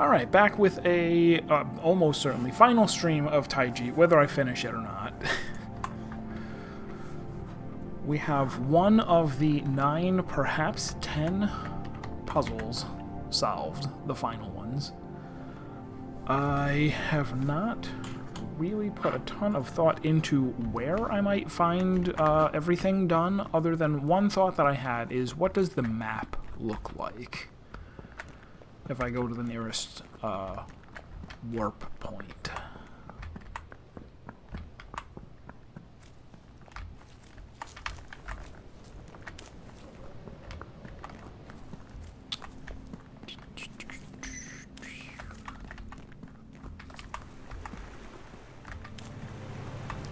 Alright, back with a almost certainly final stream of Taiji, whether I finish it or not. We have one of the 9, perhaps 10 puzzles solved, the final ones. I have not really put a ton of thought into where I might find everything done, other than one thought that I had is, what does the map look like if I go to the nearest warp point?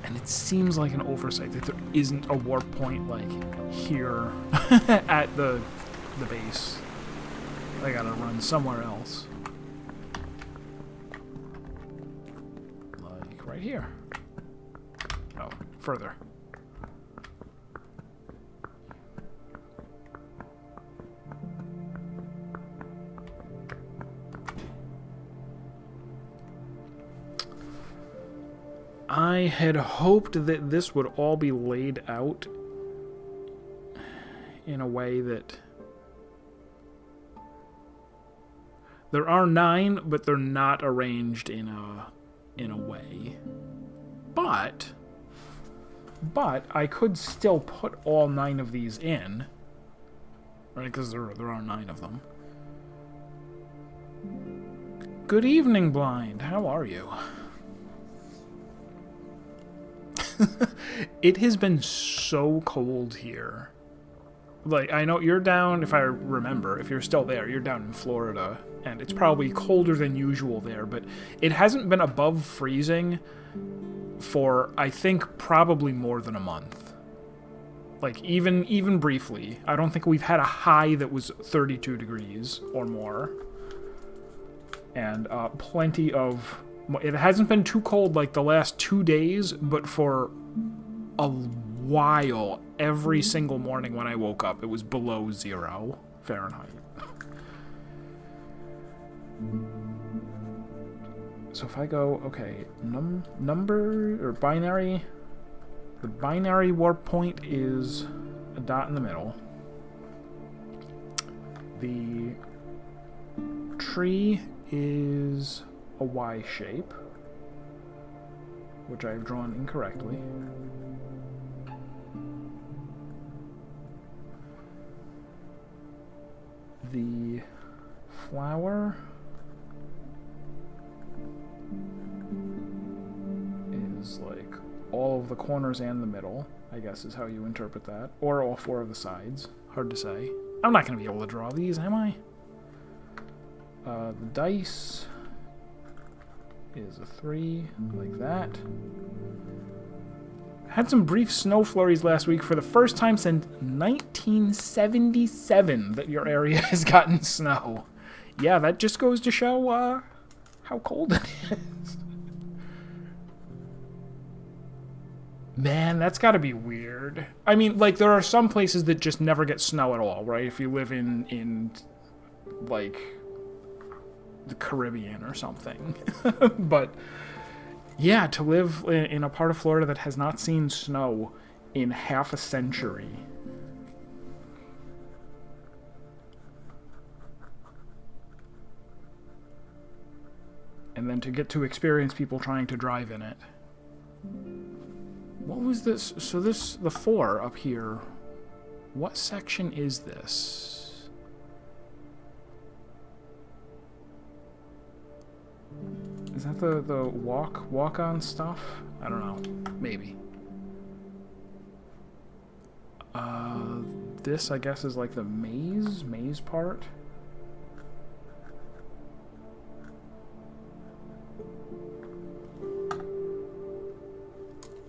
And it seems like an oversight that there isn't a warp point like here at the base. I gotta run somewhere else. Like right here. No, further. I had hoped that this would all be laid out in a way that there are 9, but they're not arranged in a way. But I could still put all 9 of these in, right? Because there are 9 of them. Good evening, Blind. How are you? It has been so cold here. Like, I know you're down, if I remember, if you're still there, you're down in Florida, and it's probably colder than usual there, but it hasn't been above freezing for, I think, probably more than a month. Like, even briefly. I don't think we've had a high that was 32 degrees or more. And plenty of... It hasn't been too cold like the last 2 days, but for a while, every single morning when I woke up, it was below 0 Fahrenheit. So if I go, okay, number, or binary, the binary warp point is a dot in the middle. The tree is a Y shape, which I have drawn incorrectly. The flower is like all of the corners and the middle, I guess is how you interpret that. Or all 4 of the sides. Hard to say. I'm not going to be able to draw these, am I? The dice is a 3, like that. Had some brief snow flurries last week for the first time since 1977 that your area has gotten snow. Yeah, that just goes to show how cold it is. Man, that's gotta be weird. I mean, like, there are some places that just never get snow at all, right? If you live in like, the Caribbean or something. But yeah, to live in a part of Florida that has not seen snow in half a century. And then to get to experience people trying to drive in it. What was this? So this, the 4 up here, what section is this? Is that the walk-on stuff? I don't know. Maybe. This, I guess, is like the maze part.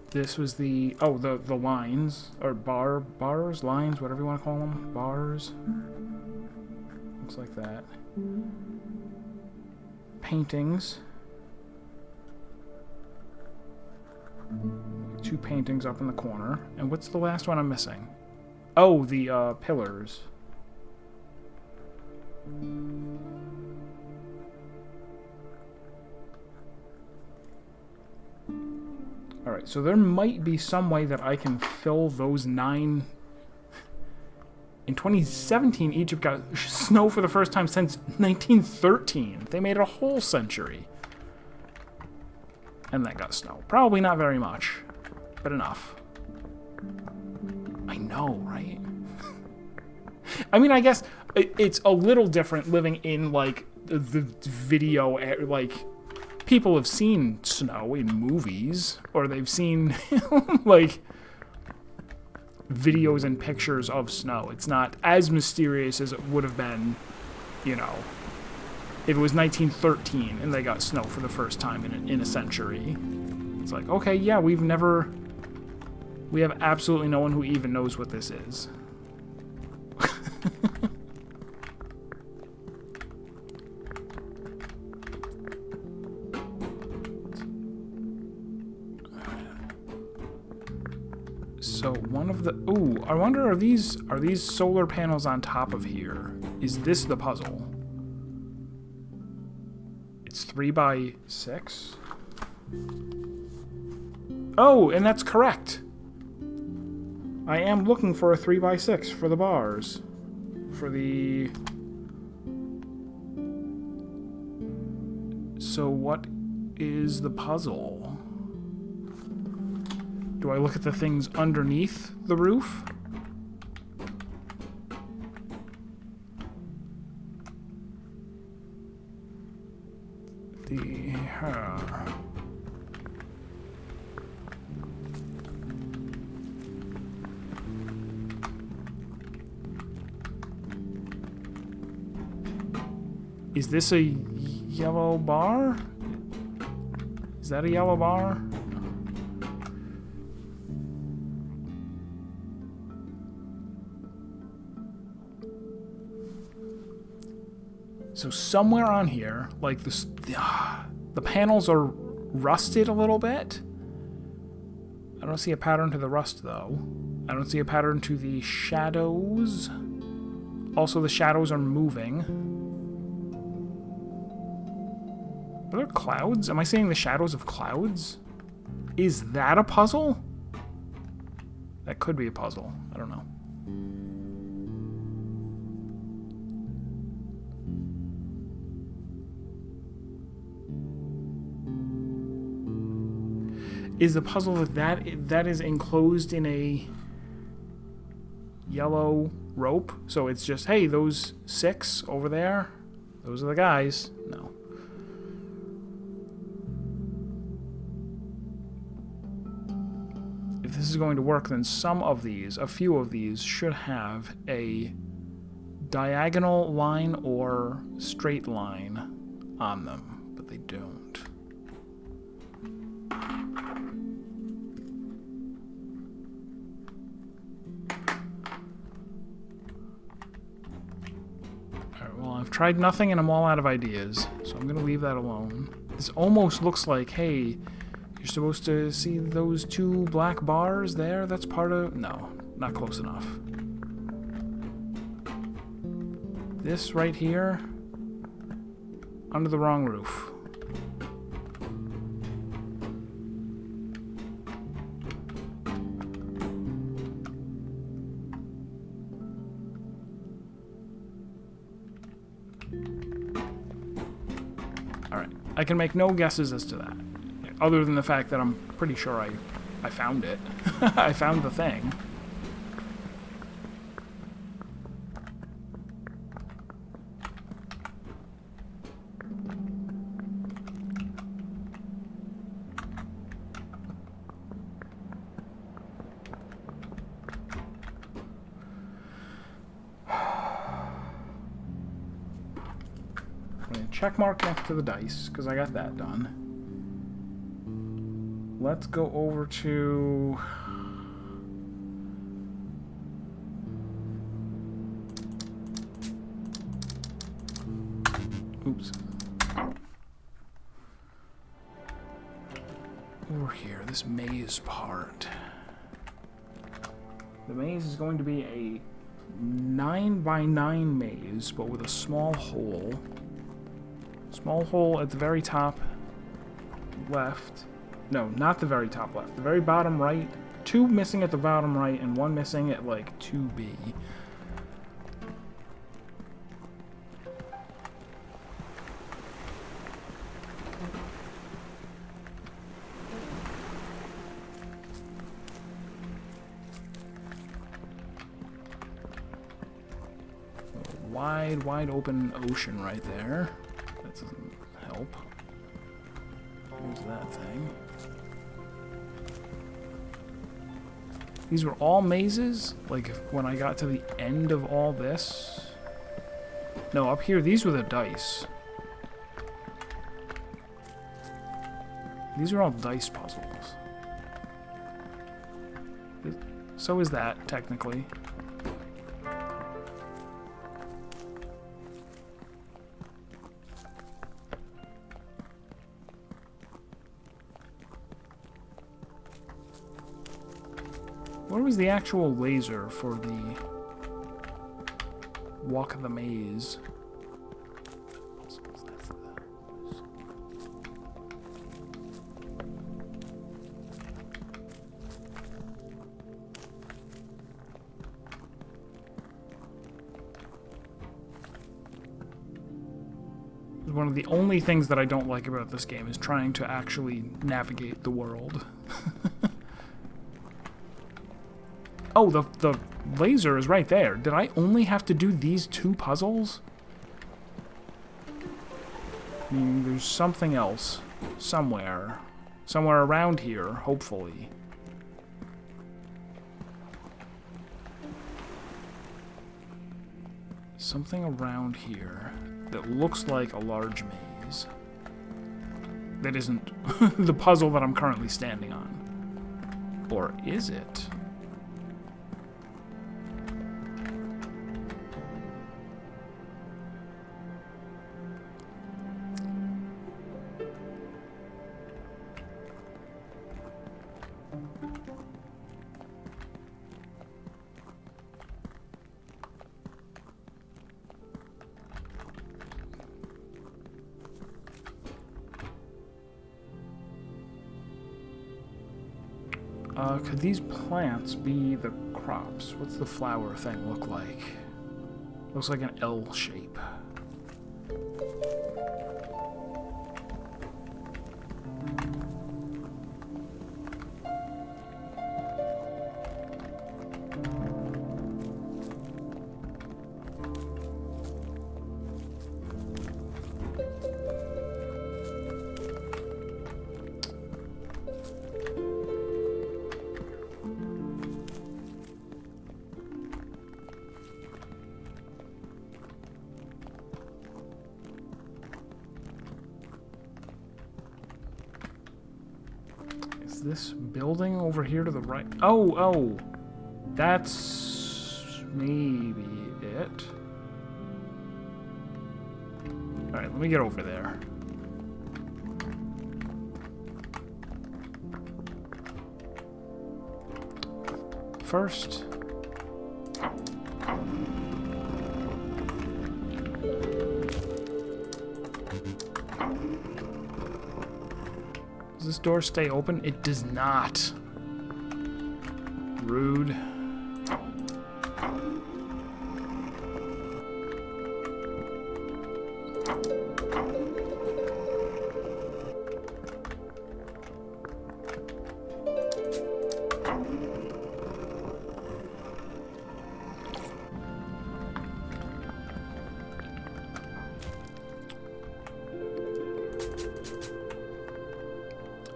This was the lines, or bars, lines, whatever you want to call them. Bars. Looks like that. Paintings. 2 paintings up in the corner. And what's the last one I'm missing? Oh, the pillars. Alright, so there might be some way that I can fill those 9... In 2017, Egypt got snow for the first time since 1913. They made it a whole century. And then got snow. Probably not very much, but enough. I know, right? I mean, I guess it's a little different living in, like, the video, like, people have seen snow in movies, or they've seen, like, videos and pictures of snow. It's not as mysterious as it would have been, you know, if it was 1913 and they got snow for the first time in a century. It's like, okay, yeah, we have absolutely no one who even knows what this is. So one of the... Ooh, I wonder, are these solar panels on top of here? Is this the puzzle? It's 3 by 6? Oh, and that's correct. I am looking for a 3 by 6 for the bars. For the... So what is the puzzle? Do I look at the things underneath the roof? Is this a yellow bar? Is that a yellow bar? So somewhere on here, like this, the panels are rusted a little bit. I don't see a pattern to the rust, though. I don't see a pattern to the shadows. Also, the shadows are moving. Are there clouds? Am I seeing the shadows of clouds? Is that a puzzle? That could be a puzzle. I don't know. Is the puzzle that is enclosed in a yellow rope? So it's just, hey, those 6 over there, those are the guys. No. If this is going to work, then a few of these, should have a diagonal line or straight line on them, but they don't. I've tried nothing and I'm all out of ideas, so I'm going to leave that alone. This almost looks like, hey, you're supposed to see those 2 black bars there? That's part of... No, not close enough. This right here, under the wrong roof. I can make no guesses as to that, other than the fact that I'm pretty sure I found it. I found the thing. Check mark next to the dice, because I got that done. Let's go over to... Oops. Over here, this maze part. The maze is going to be a 9 by 9 maze, but with a small hole. Small hole at the very top left, No, not the very top left. The very bottom right. 2 missing at the bottom right and 1 missing at, like, 2B. Wide open ocean right there. That doesn't help. Here's that thing. These were all mazes? Like, when I got to the end of all this? No, up here, these were the dice. These are all dice puzzles. So is that, technically. Where was the actual laser for the walk of the maze? One of the only things that I don't like about this game is trying to actually navigate the world. Oh, the laser is right there. Did I only have to do these 2 puzzles? I mean, there's something else. Somewhere. Somewhere around here, hopefully. Something around here that looks like a large maze. That isn't the puzzle that I'm currently standing on. Or is it? Could these plants be the crops? What's the flower thing look like? Looks like an L shape. This building over here to the right. Oh, that's maybe it. All right, let me get over there. First, does this door stay open? It does not. Rude.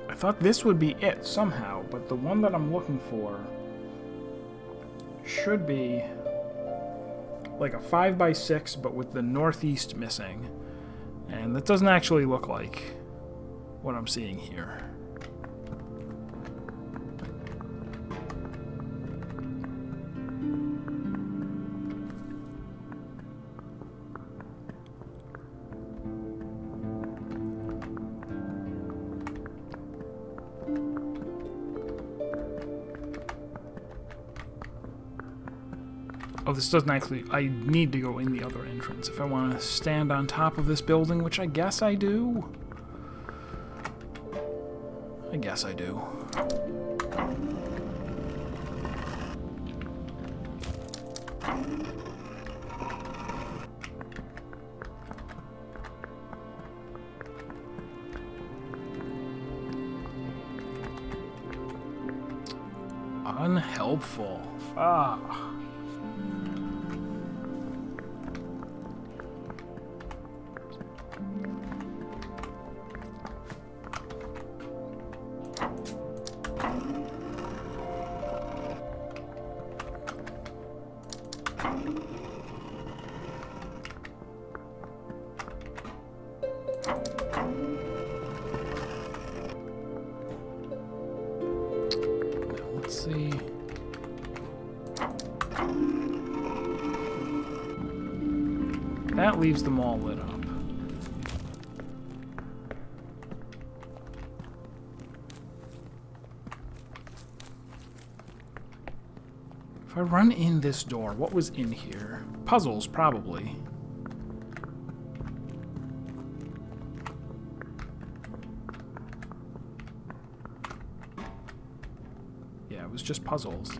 I thought this would be it somehow, but the one that I'm looking for should be like a 5x6, but with the northeast missing. And that doesn't actually look like what I'm seeing here. Oh, this doesn't actually... I need to go in the other entrance if I want to stand on top of this building, which I guess I do. I guess I do. Unhelpful. Ah. Let's see. That leaves them all lit up. If I run in this door, what was in here? Puzzles, probably. Yeah, it was just puzzles.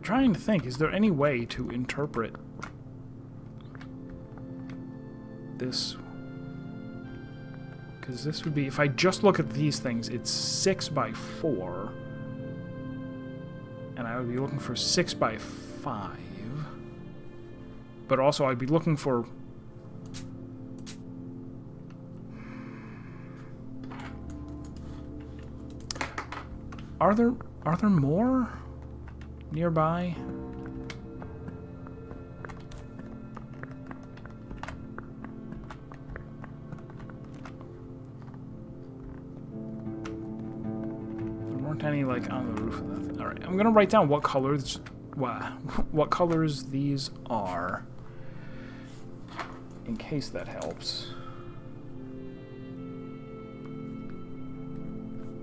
Trying to think, is there any way to interpret this? Because this would be, if I just look at these things, it's 6 by 4. And I would be looking for 6 by 5. But also I'd be looking for... Are there more nearby? There weren't any like on the roof of that thing. All right, I'm gonna write down what colors, what colors these are, in case that helps.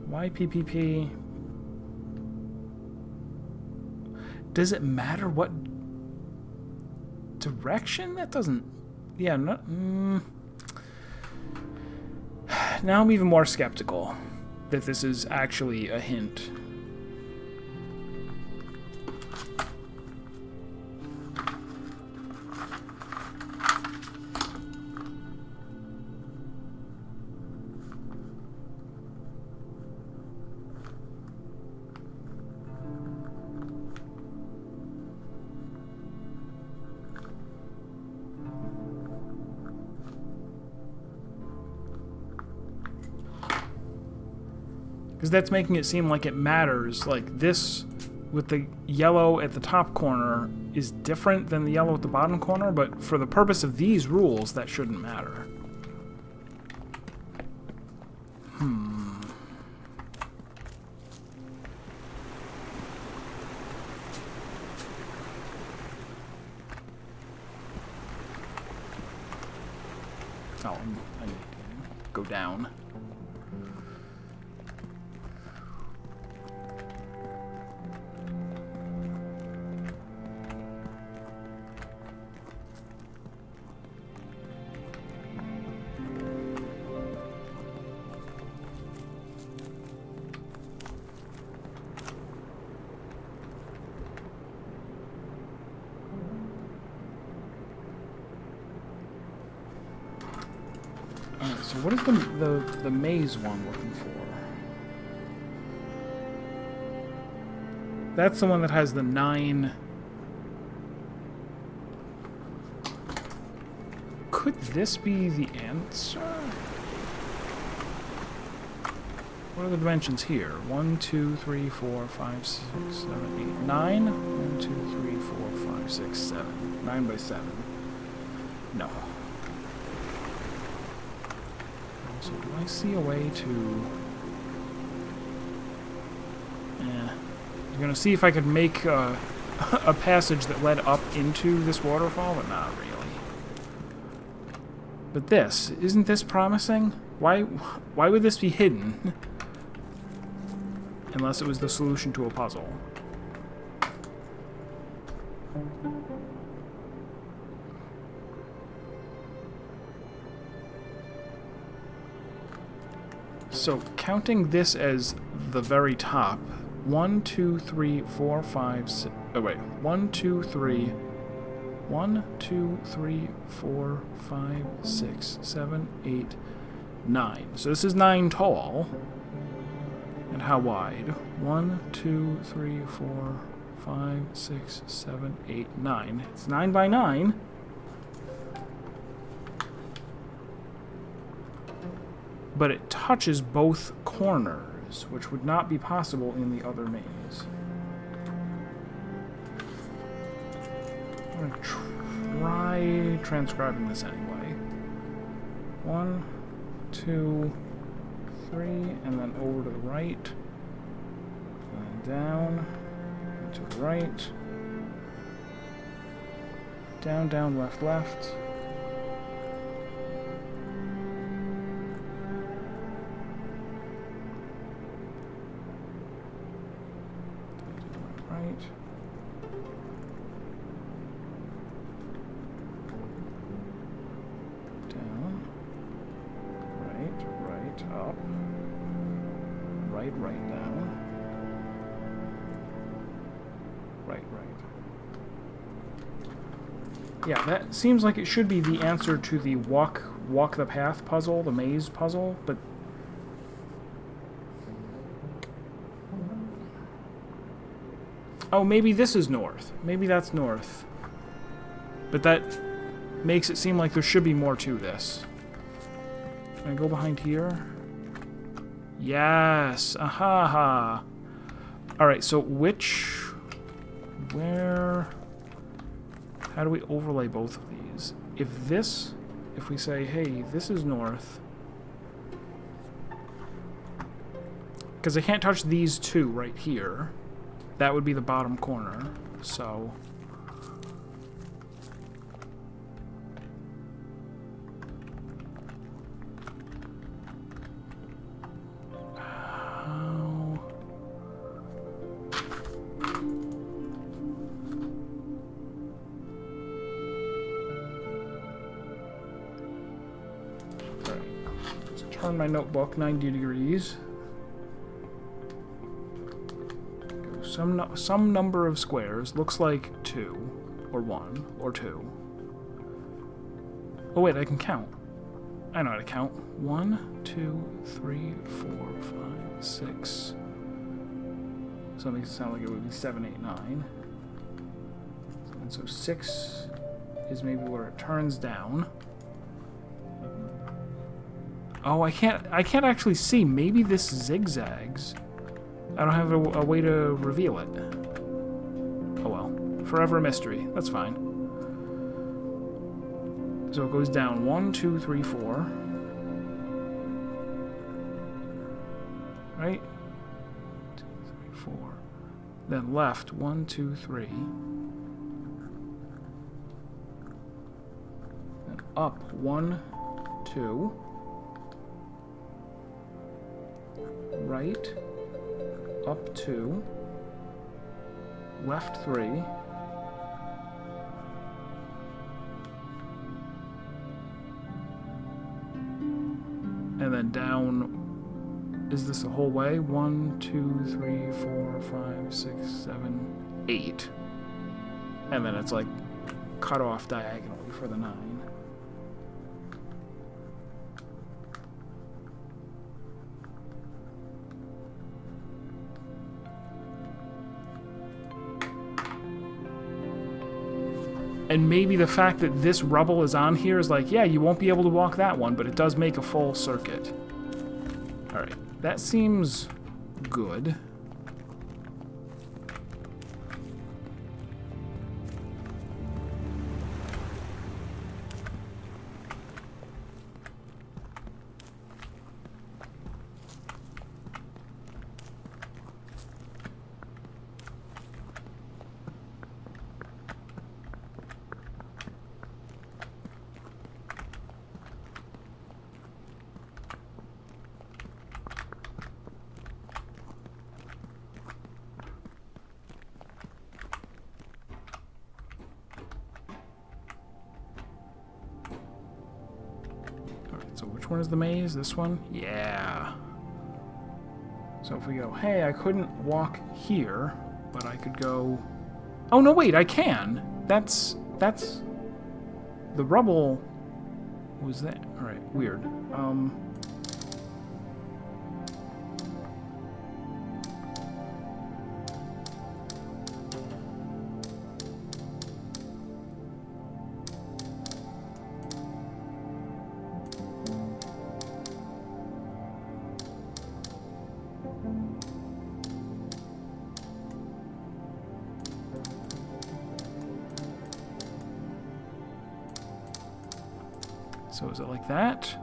Why PPP? Does it matter what direction? That doesn't... Yeah, not... Now I'm even more skeptical that this is actually a hint. Because that's making it seem like it matters. Like this, with the yellow at the top corner, is different than the yellow at the bottom corner, but for the purpose of these rules, that shouldn't matter. Oh, I need to go down. Alright, so what is the maze one looking for? That's the one that has the 9... Could this be the answer? What are the dimensions here? 1, 2, 3, 4, 5, 6, 7, 8, 9? 1, 2, 3, 4, 5, 6, 7. 9 by 7. No. So do I see a way to... I'm gonna see if I could make a passage that led up into this waterfall, but not really. But this, isn't this promising? Why would this be hidden? Unless it was the solution to a puzzle. So, counting this as the very top, 1, 2, 3, 4, 5, 6, oh wait, 1, 2, 3, 1, 2, 3, 4, 5, 6, 7, 8, 9. So this is 9 tall. And how wide? 1, 2, 3, 4, 5, 6, 7, 8, 9. It's 9 by 9. But it touches both corners, which would not be possible in the other maze. I'm going to try transcribing this anyway. 1, 2, 3, and then over to the right, and down, and to the right, down, down, left, left. Right. Down. Right, right, up. Right, right, down. Right, right. Yeah, that seems like it should be the answer to the walk the path puzzle, the maze puzzle, but oh, maybe this is north. Maybe that's north. But that makes it seem like there should be more to this. Can I go behind here? Yes! Aha! Alright, so where... How do we overlay both of these? If we say, hey, this is north... Because I can't touch these two right here. That would be the bottom corner, so... How... Alright, let's turn my notebook 90 degrees. Some number of squares, looks like 2, or 1, or 2. Oh wait, I can count. I know how to count. 1, 2, 3, 4, 5, 6. So it makes it sound like it would be 7, 8, 9. And so 6 is maybe where it turns down. Oh, I can't actually see. Maybe this zigzags. I don't have a way to reveal it. Oh well. Forever a mystery. That's fine. So it goes down 1, 2, 3, 4. Right? 2, 3, 4. Then left 1, 2, 3. Then up 1, 2. Right. Up 2, left 3, and then down. Is this the whole way? 1, 2, 3, 4, 5, 6, 7, 8. And then it's like cut off diagonally for the 9. And maybe the fact that this rubble is on here is like, yeah, you won't be able to walk that one, but it does make a full circuit. Alright, that seems good. Which one is the maze? This one? Yeah. So if we go, hey, I couldn't walk here, but I could go... Oh, no, wait, I can. That's... The rubble was that. Alright, weird. So is it like that?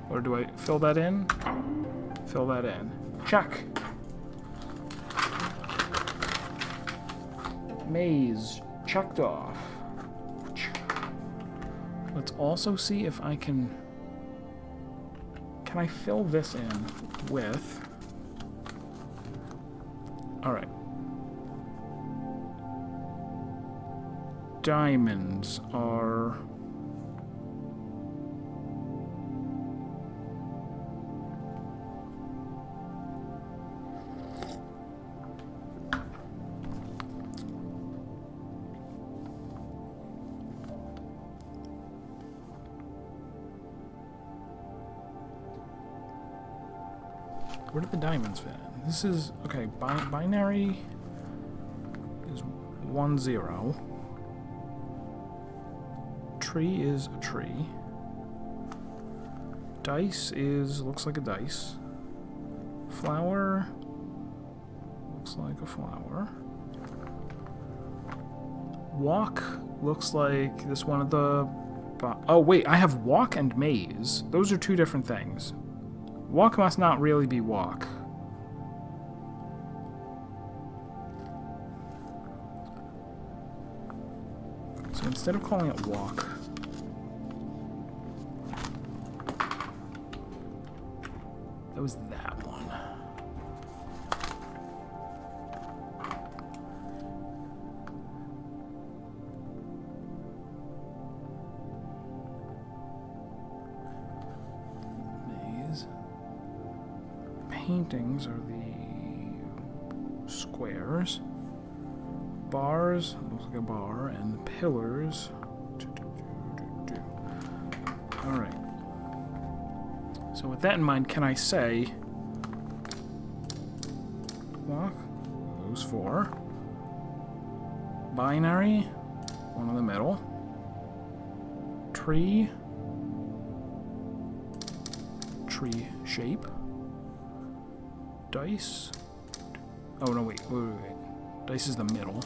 Or do I fill that in? Fill that in. Check. Maze checked off. Let's also see if I can... Can I fill this in with... Alright. Diamonds are... Where did the diamonds fit in? This is... Okay, binary is 1, 0. Tree is a tree. Dice is... looks like a dice. Flower looks like a flower. Walk looks like this one of the... Oh, wait, I have walk and maze. Those are two different things. Walk must not really be walk. So instead of calling it walk, that was that one. Paintings are the squares. Bars, looks like a bar, and the pillars. Alright. So with that in mind, can I say... Walk, those 4. Binary, one in the middle. Tree. Tree shape. Dice. Oh, no, wait. Dice is the middle.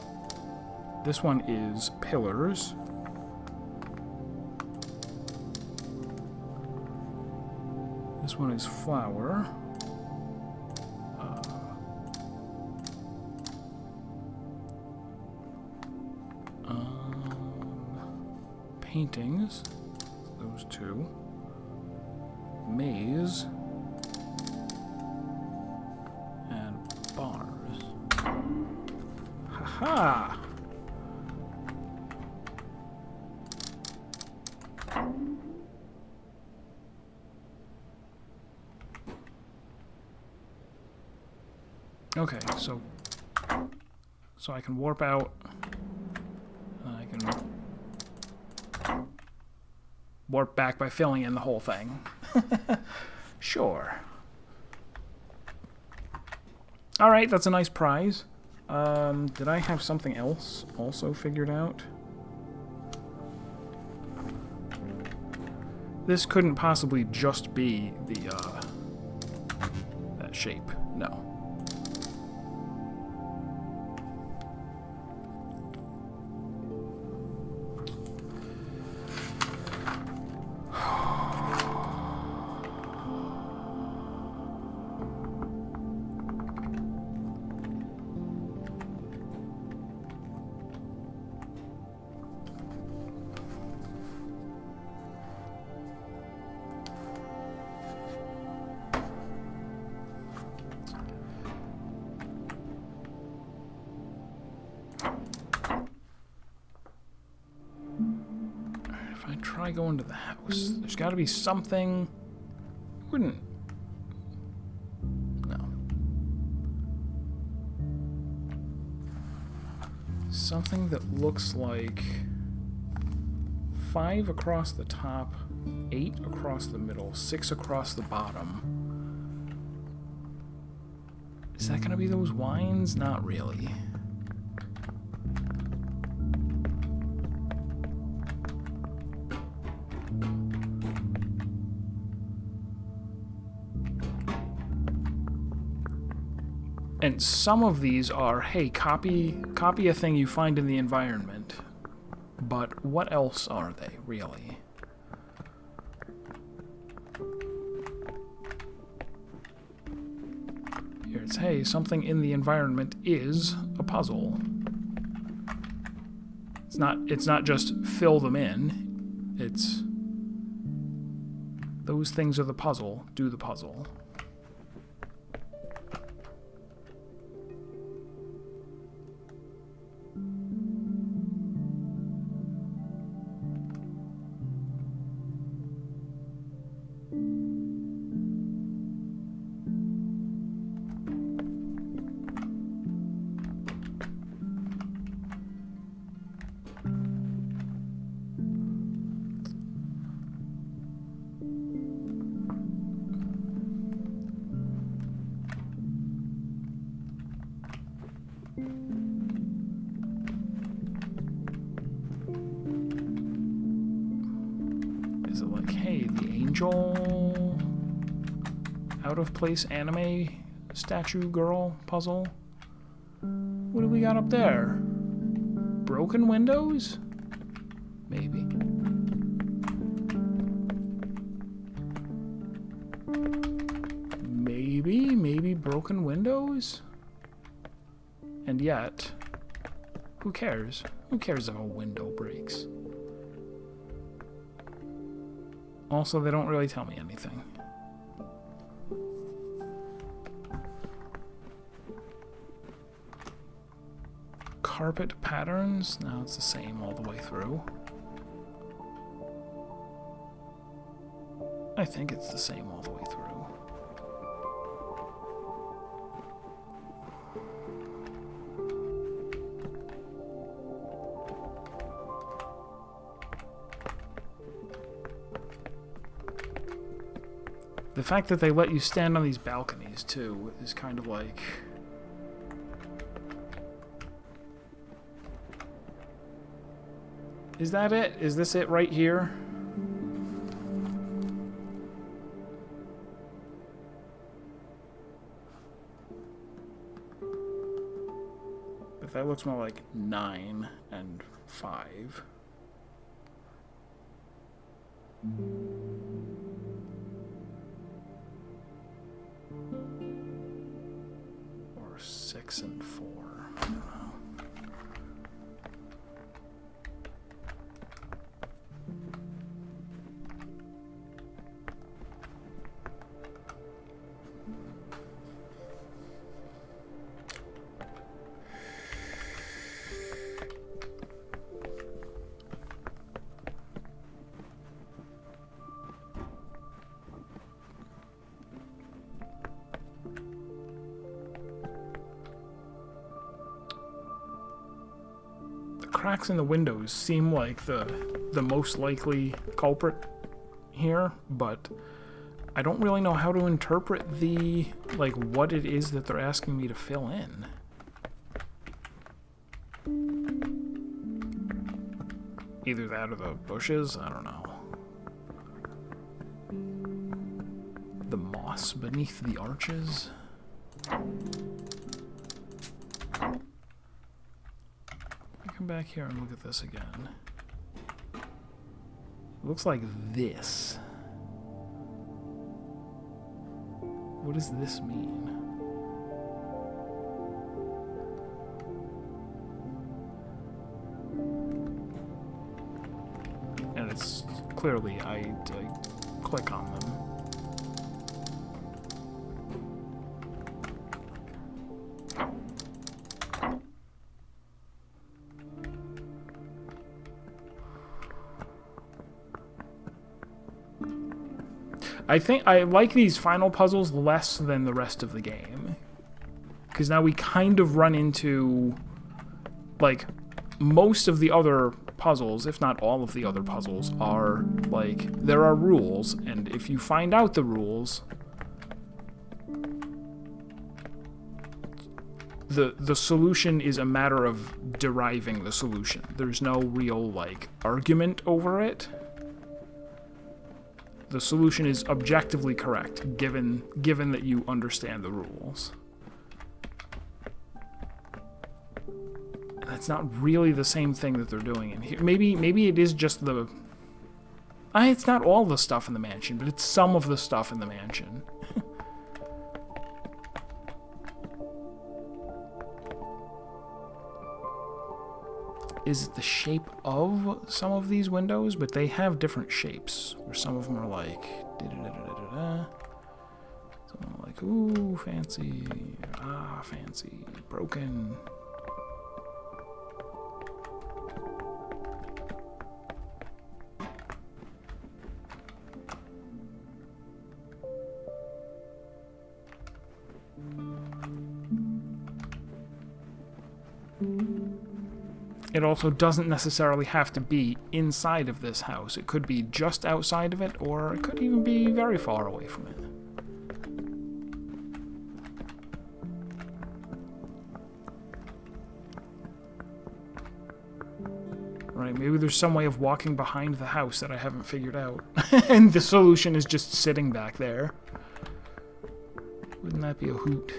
This one is pillars. This one is flower. Paintings. Those 2. Maze. Haha! Okay, so I can warp out. I can warp back by filling in the whole thing. Sure. All right, that's a nice prize. Did I have something else also figured out? This couldn't possibly just be the, that shape. No. Try going to the house. There's got to be something wouldn't... No. Something that looks like 5 across the top, 8 across the middle, 6 across the bottom. Is that gonna be those wines? Not really. And some of these are, hey, copy a thing you find in the environment. But what else are they, really? Here it's, hey, something in the environment is a puzzle. It's not just fill them in. It's those things are the puzzle. Do the puzzle. Is it like, hey, the angel out of place anime statue girl puzzle? What do we got up there? Broken windows? Maybe. Maybe broken windows? And yet, who cares? Who cares if a window breaks? Also, they don't really tell me anything. Carpet patterns? No, it's the same all the way through. I think it's the same all the way through. The fact that they let you stand on these balconies, too, is kind of like... Is that it? Is this it right here? But that looks more like 9 and 5. Or 6 and 4. I don't know. Cracks in the windows seem like the most likely culprit here, but I don't really know how to interpret the, like, what it is that they're asking me to fill in. Either that or the bushes, I don't know. The moss beneath the arches. Come back here and look at this again. It looks like this. What does this mean? And it's clearly, I click on them. I think I like these final puzzles less than the rest of the game. Because now we kind of run into, like, most of the other puzzles, if not all of the other puzzles, are, like, there are rules, and if you find out the rules, the solution is a matter of deriving the solution. There's no real, like, argument over it. The solution is objectively correct, given that you understand the rules. That's not really the same thing that they're doing in here. Maybe it is just the... it's not all the stuff in the mansion, but it's some of the stuff in the mansion. Is it the shape of some of these windows? But they have different shapes, where some of them are like... da-da-da-da-da-da. Some are like, ooh, fancy. Ah, fancy. Broken. It also doesn't necessarily have to be inside of this house. It could be just outside of it, or it could even be very far away from it. Right, maybe there's some way of walking behind the house that I haven't figured out. And the solution is just sitting back there. Wouldn't that be a hoot?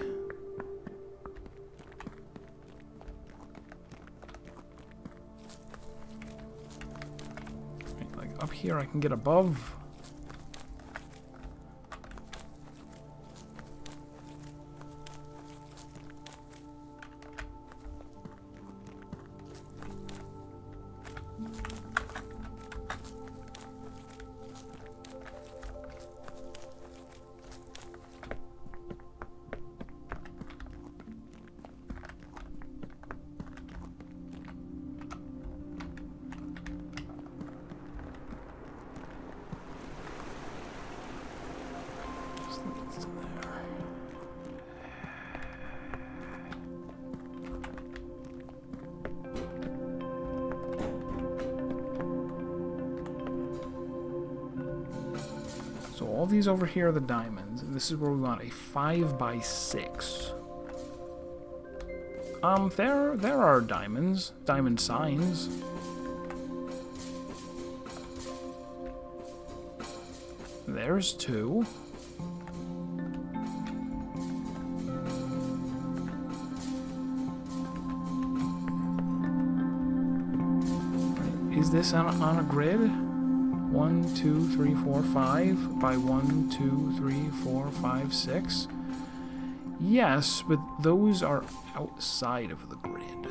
Up here I can get above. So all these over here are the diamonds, and this is where we want a 5x6. There are diamonds, diamond signs. There's 2. Is this on a grid? 1, 2, 3, 4, 5 by 1, 2, 3, 4, 5, 6. Yes, but those are outside of the grid.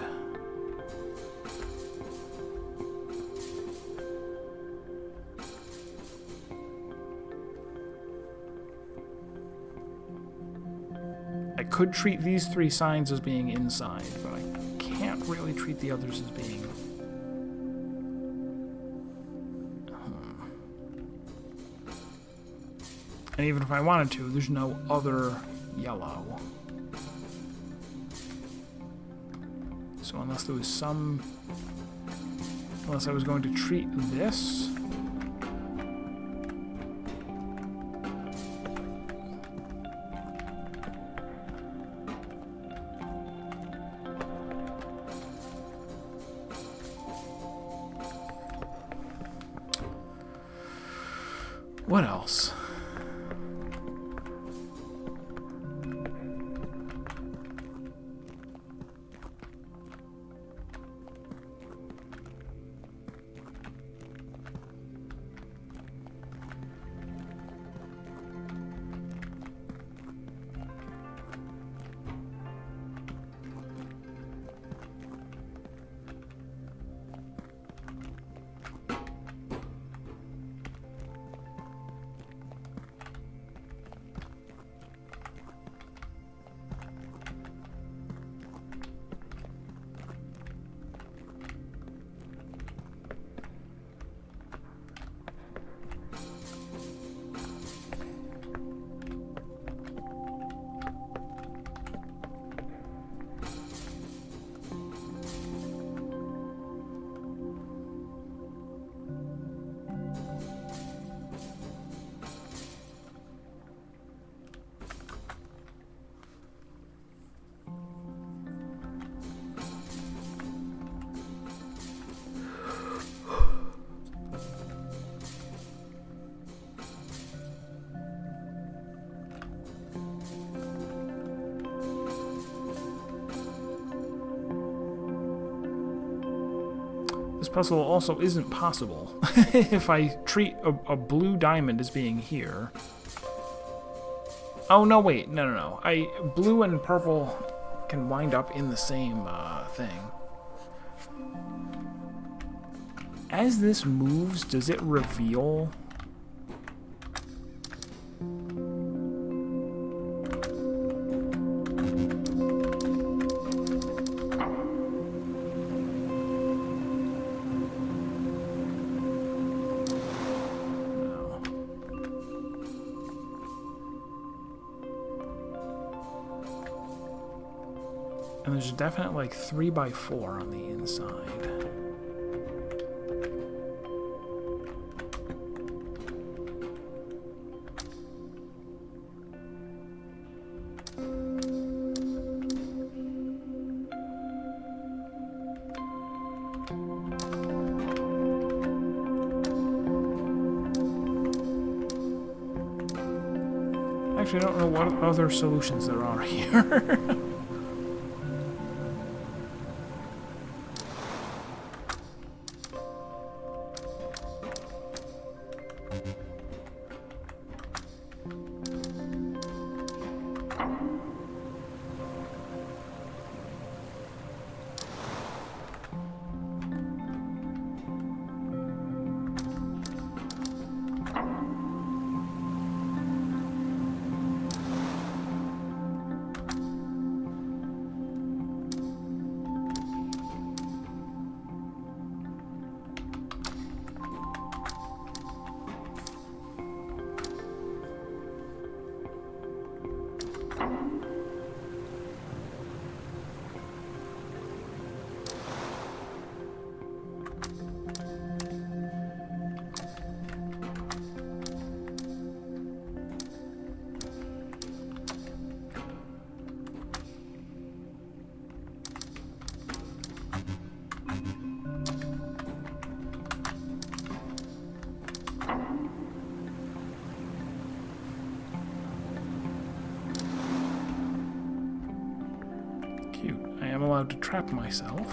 I could treat these 3 signs as being inside, but I can't really treat the others as being... And even if I wanted to, there's no other yellow. So unless there was some... Unless I was going to treat this... What else? This puzzle also isn't possible if I treat a blue diamond as being here. Oh, no, wait. No. Blue and purple can wind up in the same thing. As this moves, does it reveal... And there's a definite, like, 3x4 on the inside. Actually, I don't know what other solutions there are here. To trap myself.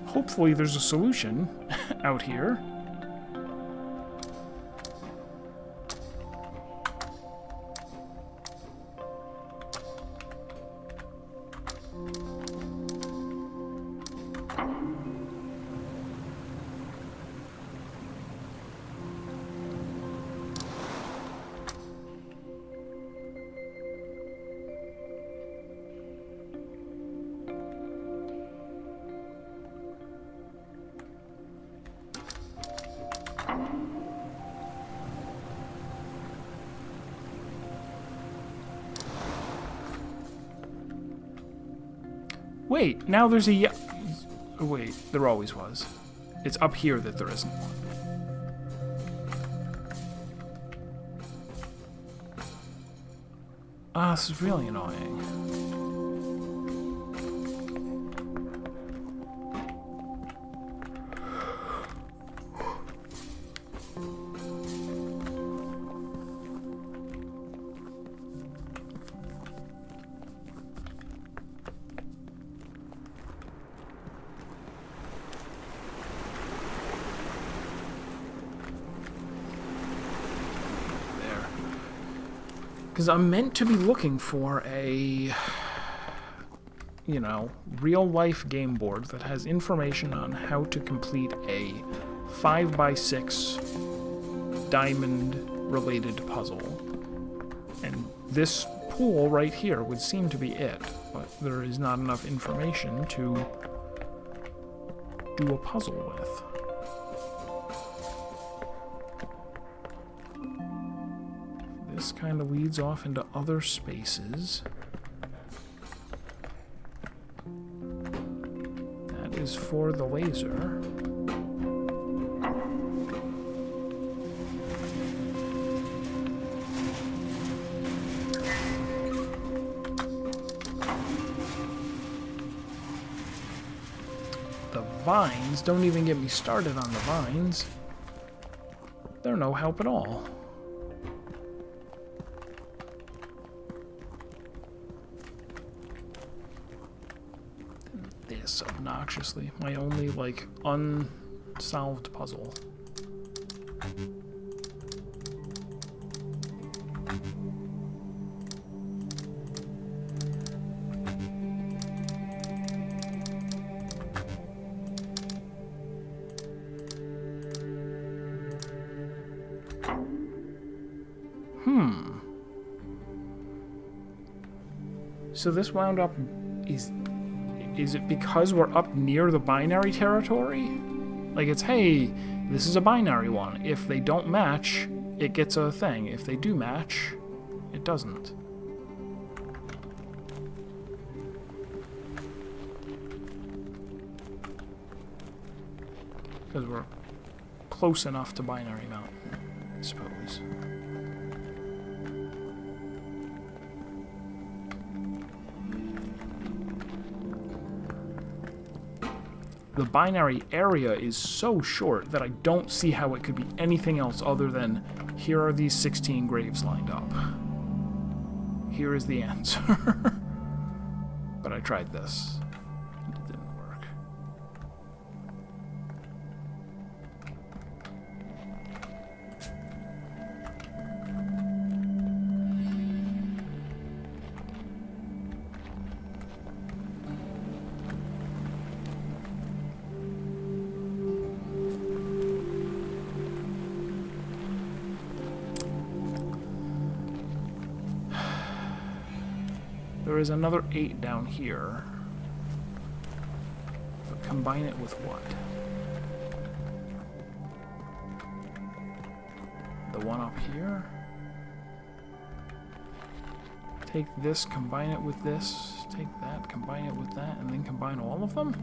Hopefully there's a solution out here. Wait, now there's a oh, wait, there always was. It's up here that there isn't one. Ah, this is really annoying. Because I'm meant to be looking for a, you know, real-life game board that has information on how to complete a 5x6 diamond-related puzzle. And this pool right here would seem to be it, but there is not enough information to do a puzzle with. This kind of leads off into other spaces. That is for the laser. The vines, don't even get me started on the vines. They're no help at all. this obnoxiously. My only, like, unsolved puzzle. So this wound up is it because we're up near the binary territory? Like it's, hey, this is a binary one. If they don't match, it gets a thing. If they do match, it doesn't. Because we're close enough to binary mountain, I suppose. The binary area is so short that I don't see how it could be anything else other than here are these 16 graves lined up. Here is the answer. But I tried this. It didn't work. There is another 8 down here. But combine it with what? The one up here? Take this, combine it with this, take that, combine it with that, and then combine all of them?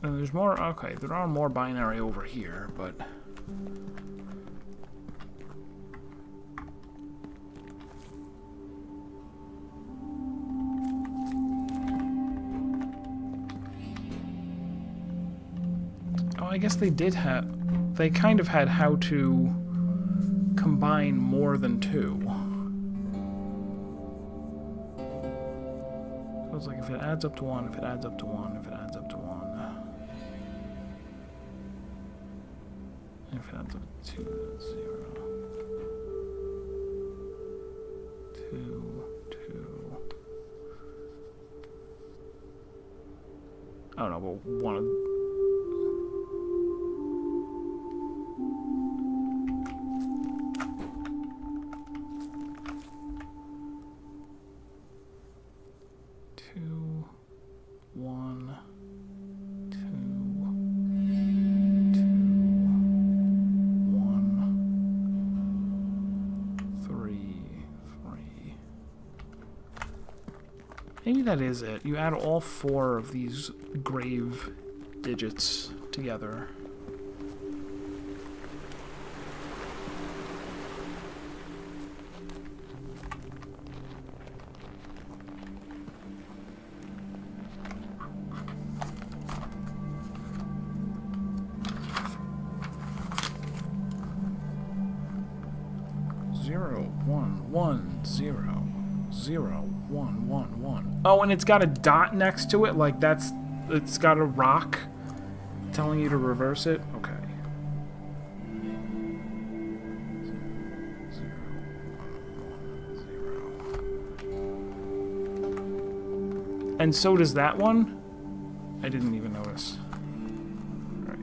And there's more, okay, there are more binary over here, but... Oh, I guess they did have... They kind of had how to combine more than 2. So it's like if it adds up to 1, if it adds up to 1, if it adds up to 1. If it adds up to 2, that's 0. 2, 2. I don't know, but one of... Maybe that is it. You add all 4 of these grave digits together. Zero, one, one, zero, zero, 1, 1, 1. Oh, and it's got a dot next to it, like it's got a rock telling you to reverse it? Okay. 0, 1, 1, 0. And so does that one? I didn't even notice. Right.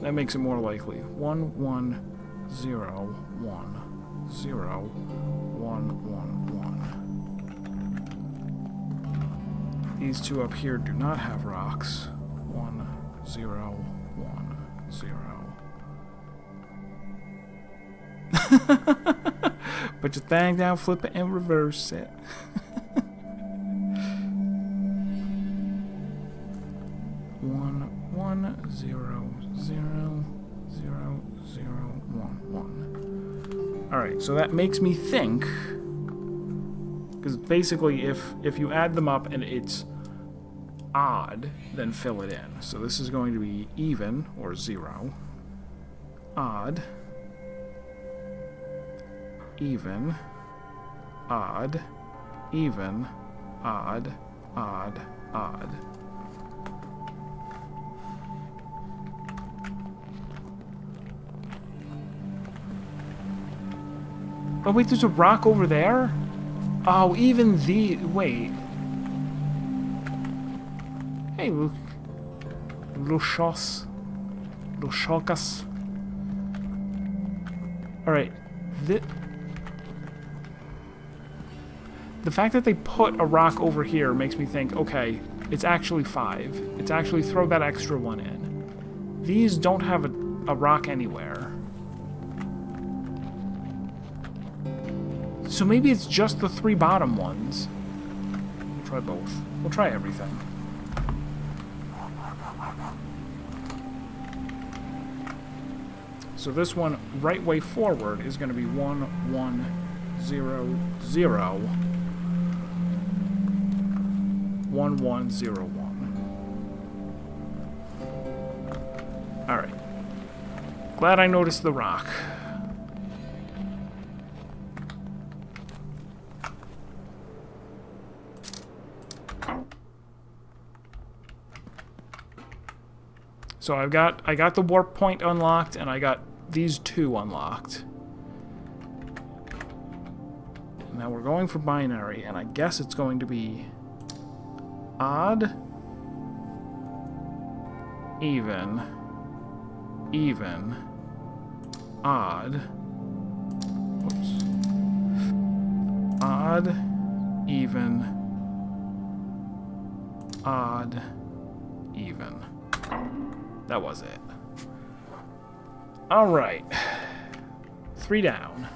That makes it more likely. 1, 1, 0, 1, 0, 1, 1, 1. These 2 up here do not have rocks. 1, 0, 1, 0. Put your thing down, flip it, and reverse it. 0, 0, 0, 0, 1, 1. Alright, so that makes me think, because basically if you add them up and it's odd, then fill it in. So this is going to be even, or 0, odd, even, odd, even, odd, odd, odd. Oh wait, there's a rock over there? Oh, even the... wait. Hey, Luke. Lushos. Lushokas. Alright. The fact that they put a rock over here makes me think, okay, it's actually 5. It's actually throw that extra one in. These don't have a rock anywhere. So maybe it's just the 3 bottom ones. We'll try both. We'll try everything. So this one, right way forward, is going to be 1, 1, 0, 0. 1, 1, 0, 1. Alright. Glad I noticed the rock. So I got the warp point unlocked, and I got these 2 unlocked. Now we're going for binary, and I guess it's going to be odd, even, even, odd, whoops, odd, even, odd, even. That was it. All right. 3 down.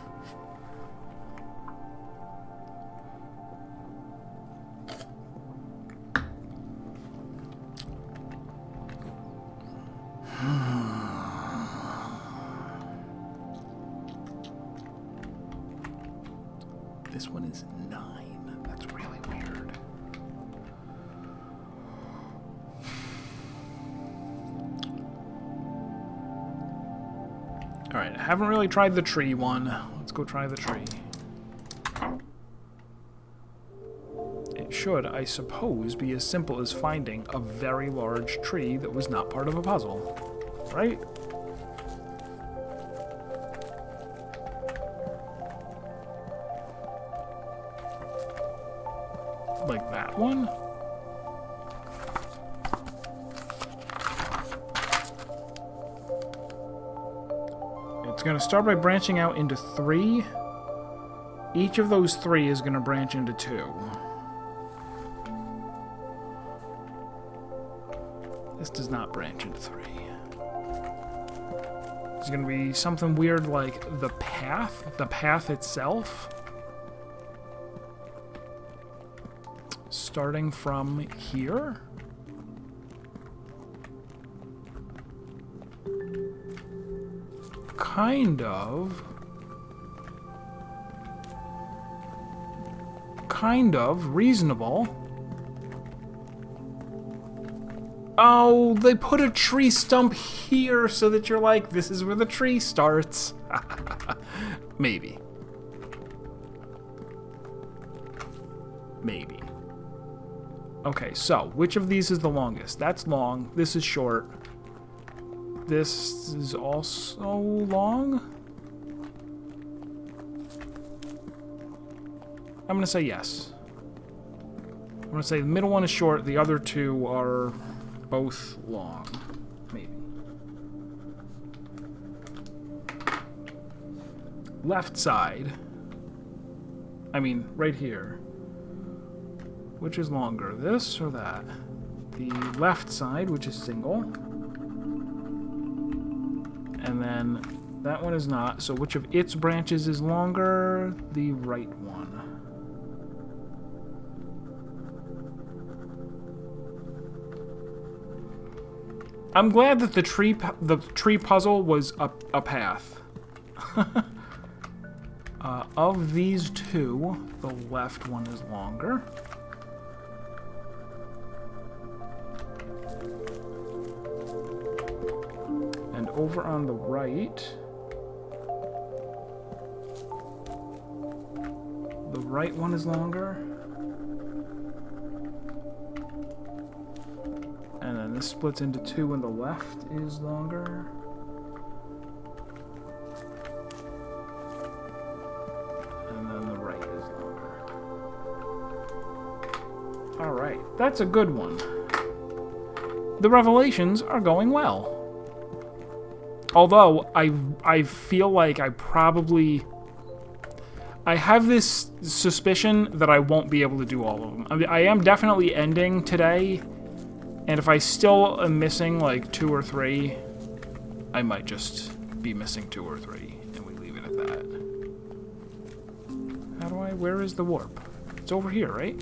This one is 9. That's really weird. Alright, I haven't really tried the tree one. Let's go try the tree. It should, I suppose, be as simple as finding a very large tree that was not part of a puzzle. Right? Like that one? It's going to start by branching out into 3. Each of those 3 is going to branch into 2. This does not branch into 3. There's going to be something weird like the path itself. Starting from here. Kind of reasonable. Oh, they put a tree stump here so that you're like, this is where the tree starts. Maybe. Maybe. Okay, so which of these is the longest? That's long. This is short. This is also long? I'm going to say yes. I'm going to say the middle one is short, the other 2 are both long. Maybe. Left side. I mean, right here. Which is longer, this or that? The left side, which is single. And then that one is not. So which of its branches is longer? The right one. I'm glad that the tree puzzle was a path. Of these two, the left one is longer. And over on the right, the right one is longer. And then this splits into two and the left is longer. And then the right is longer. Alright, that's a good one. The revelations are going well. Although, I feel like I have this suspicion that I won't be able to do all of them. I mean, I am definitely ending today, and if I still am missing like 2 or 3, I might just be missing 2 or 3, and we leave it at that. Where is the warp? It's over here, right?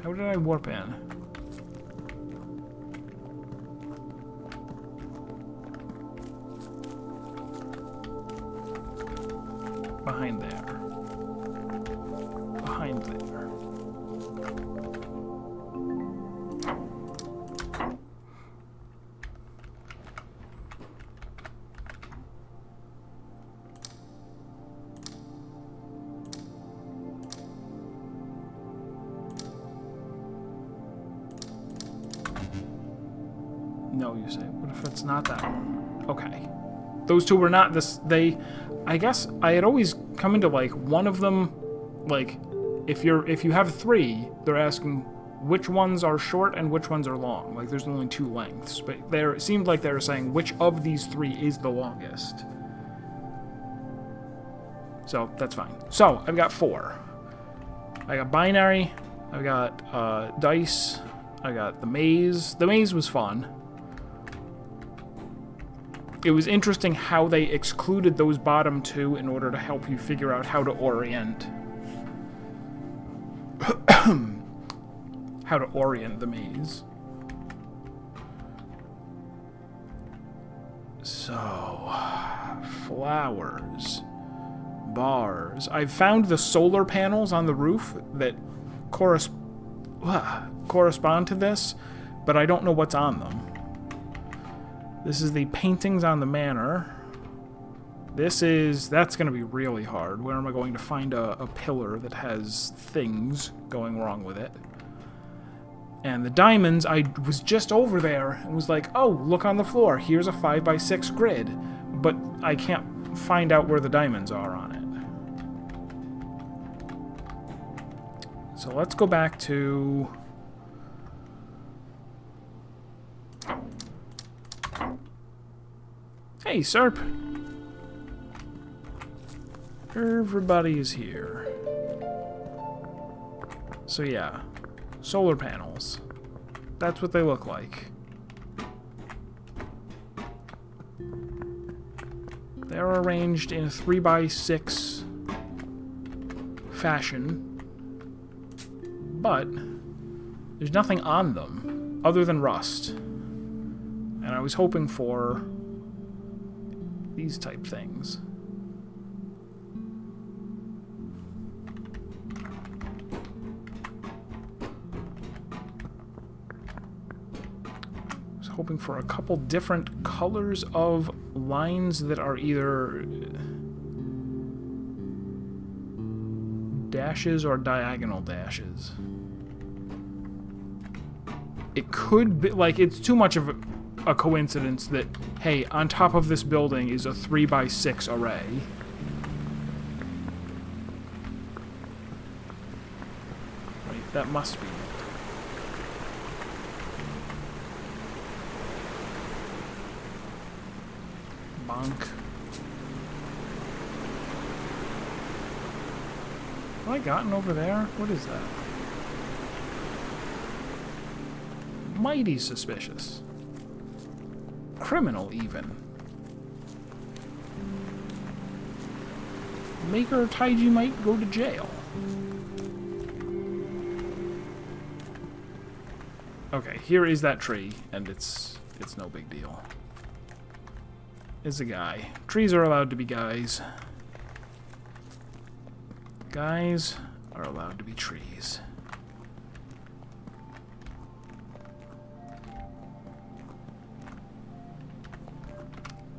How did I warp in? Behind there. Behind there. No, you say. What if it's not that one? Okay. Those two were not this. I guess I had always come into like one of them, like if you have 3, they're asking which ones are short and which ones are long. Like there's only 2 lengths, but it seemed like they were saying which of these 3 is the longest. So that's fine. So I've got 4. I got binary. I've got dice. I got the maze. The maze was fun. It was interesting how they excluded those bottom 2 in order to help you figure out how to orient. How to orient the maze. So, flowers, bars. I've found the solar panels on the roof that correspond to this, but I don't know what's on them. This is the paintings on the manor. That's going to be really hard. Where am I going to find a pillar that has things going wrong with it? And the diamonds, I was just over there and was like, oh, look on the floor. Here's a 5x6 grid. But I can't find out where the diamonds are on it. So let's go back to... Hey, Serp. Everybody is here. So yeah, solar panels. That's what they look like. They're arranged in a 3x6 fashion, but there's nothing on them other than rust. And I was hoping for these type things. I was hoping for a couple different colors of lines that are either dashes or diagonal dashes. It could be, like, it's too much of a coincidence that, hey, on top of this building is a 3x6 array. Right, that must be it. Bonk. Have I gotten over there? What is that? Mighty suspicious. Criminal, even. Maker Taiji might go to jail. Okay, here is that tree, and it's no big deal. It's a guy. Trees are allowed to be guys. Guys are allowed to be trees.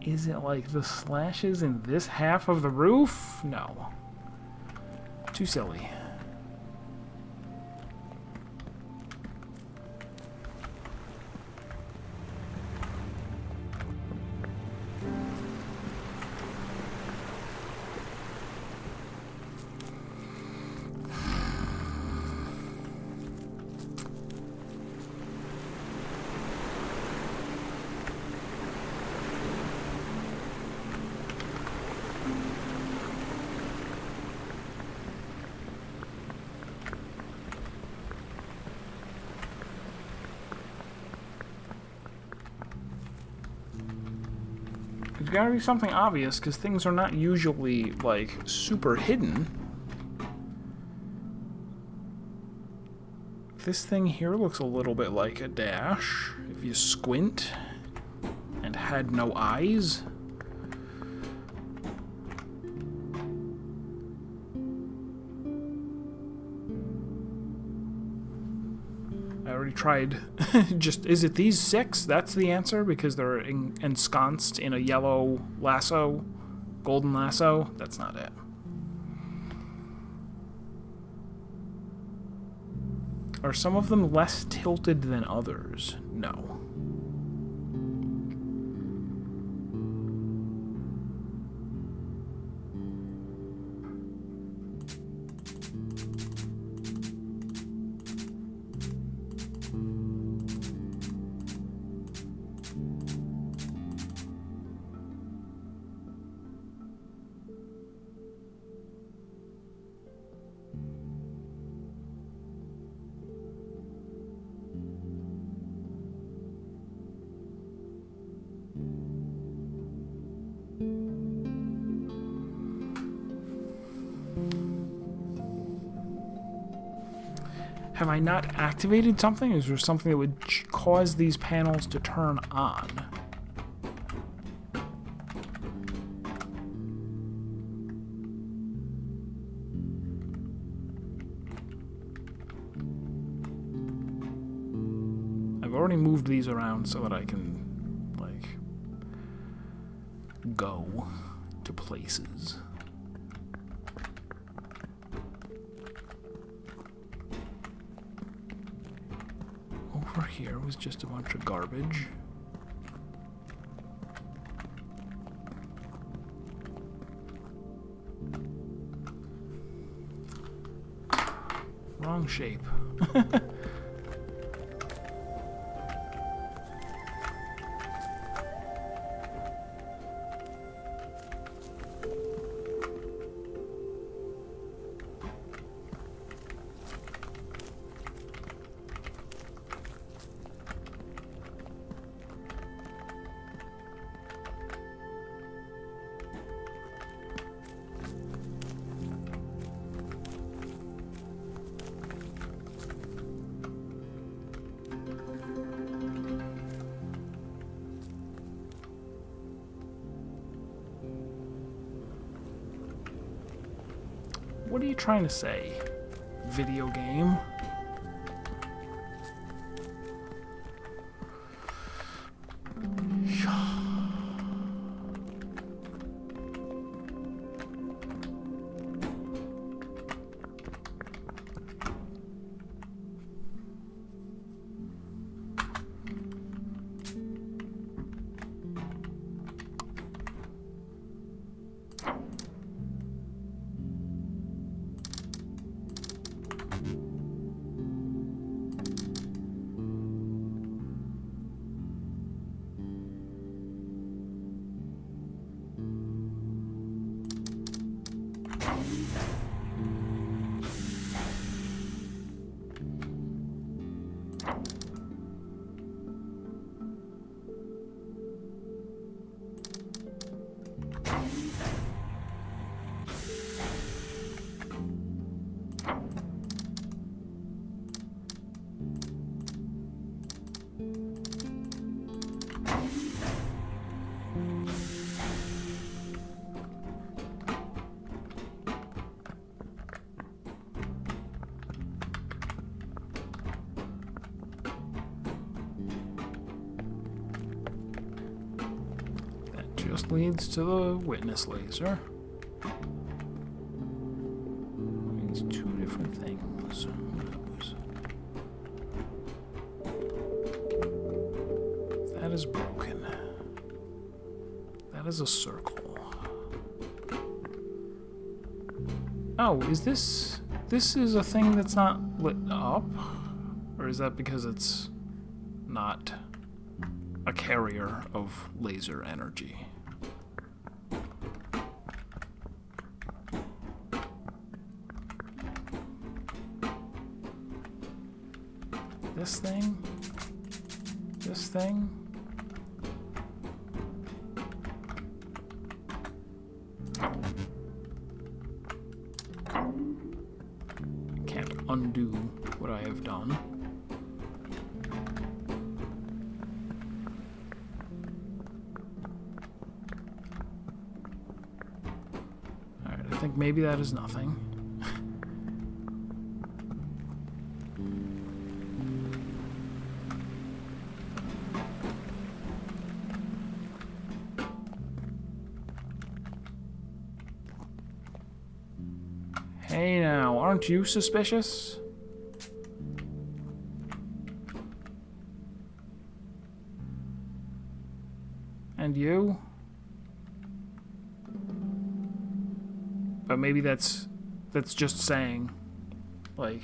Is it like the slashes in this half of the roof? No. Too silly. There's gotta be something obvious, because things are not usually, like, super hidden. This thing here looks a little bit like a dash, if you squint, and had no eyes. I already tried. Just, is it these 6? That's the answer? Because they're ensconced in a yellow lasso? Golden lasso? That's not it. Are some of them less tilted than others? No. Have I not activated something? Is there something that would cause these panels to turn on? I've already moved these around so that I can, like, go to places. Over here was just a bunch of garbage. Wrong shape. What are you trying to say? Video game? just leads to the witness laser. Means two different things. Who knows? That is broken. That is a circle. Oh, is this... This is a thing that's not lit up? Or is that because it's not a carrier of laser energy? This thing? This thing? Can't undo what I have done. Alright, I think maybe that is nothing. Hey now, aren't you suspicious? And you? But maybe that's just saying, like...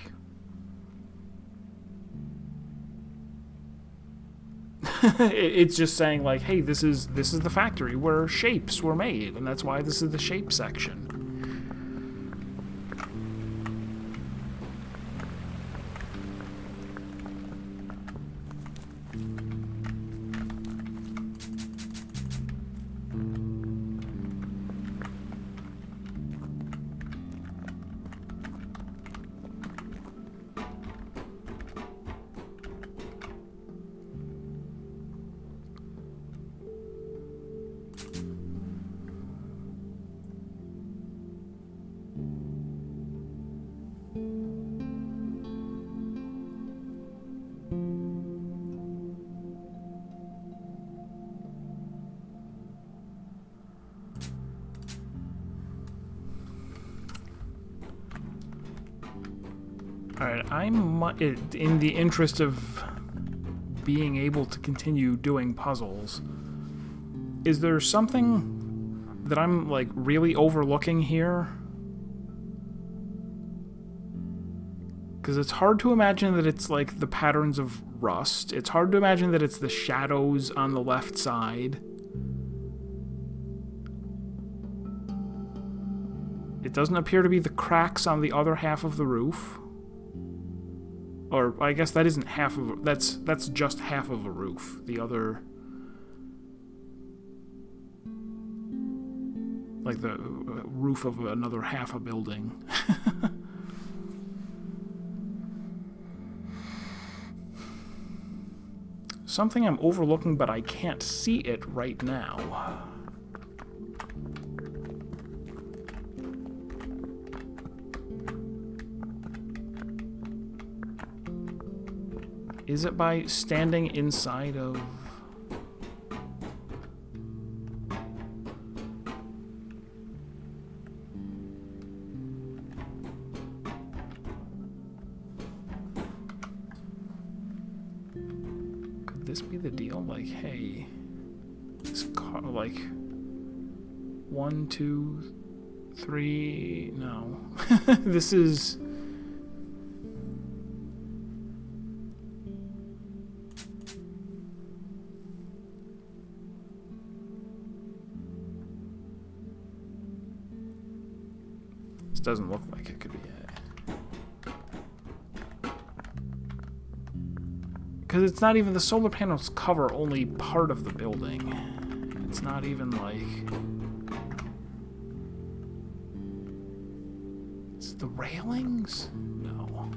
it's just saying, like, hey, this is the factory where shapes were made, and that's why this is the shape section. Alright, in the interest of being able to continue doing puzzles, is there something that I'm, like, really overlooking here? Because it's hard to imagine that it's, like, the patterns of rust. It's hard to imagine that it's the shadows on the left side. It doesn't appear to be the cracks on the other half of the roof. Or, I guess that isn't half of... That's just half of a roof. The other... Like the roof of another half a building. Something I'm overlooking, but I can't see it right now. Is it by standing inside of... Could this be the deal? Like, hey, this car, like, 1, 2, 3, no. This is... Doesn't look like it could be it. Because it's not even... The solar panels cover only part of the building. It's not even like... It's the railings? No.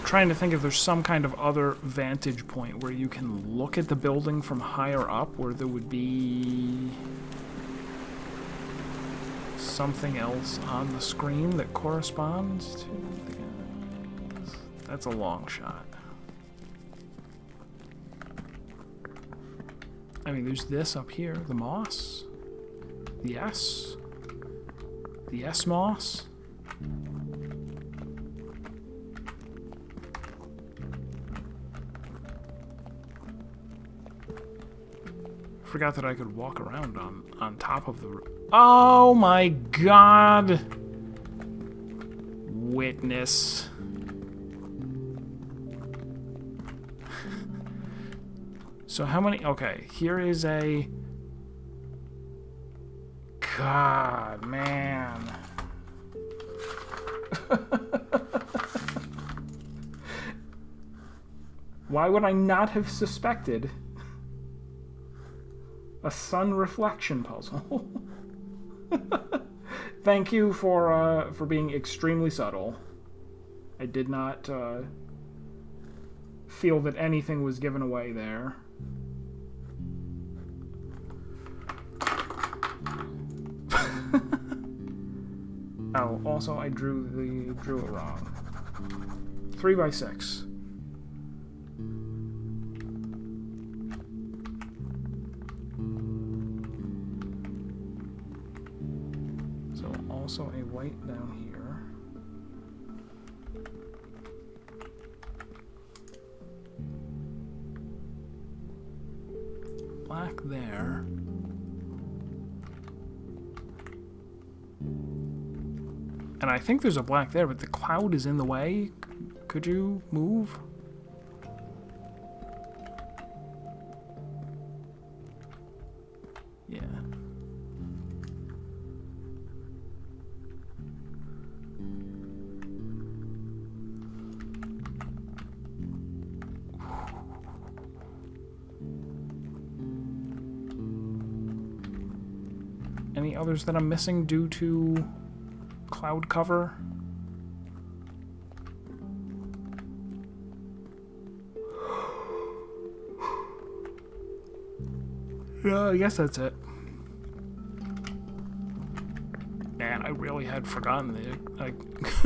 trying to think if there's some kind of other vantage point where you can look at the building from higher up, where there would be something else on the screen that corresponds to the guys. That's a long shot. I mean, there's this up here, the moss, the S moss. Forgot that I could walk around on top of the roof. Oh my god! Witness. So how many... Okay, here is a... God, man. Why would I not have suspected a sun reflection puzzle? Thank you for being extremely subtle. I did not feel that anything was given away there. Oh, also I drew it wrong. 3x6. So also a white down here. Black there. And I think there's a black there, but the cloud is in the way. Could you move? Yeah. Any others that I'm missing due to cloud cover? Yeah, I guess that's it. Man, I really had forgotten that I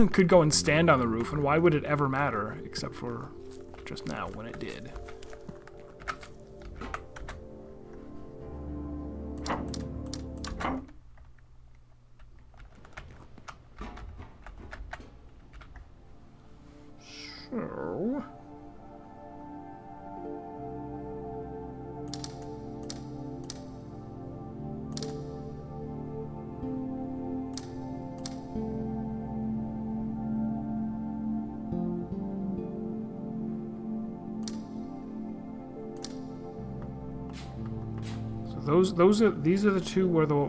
could go and stand on the roof, and why would it ever matter, except for just now when it did. So... these are the two where the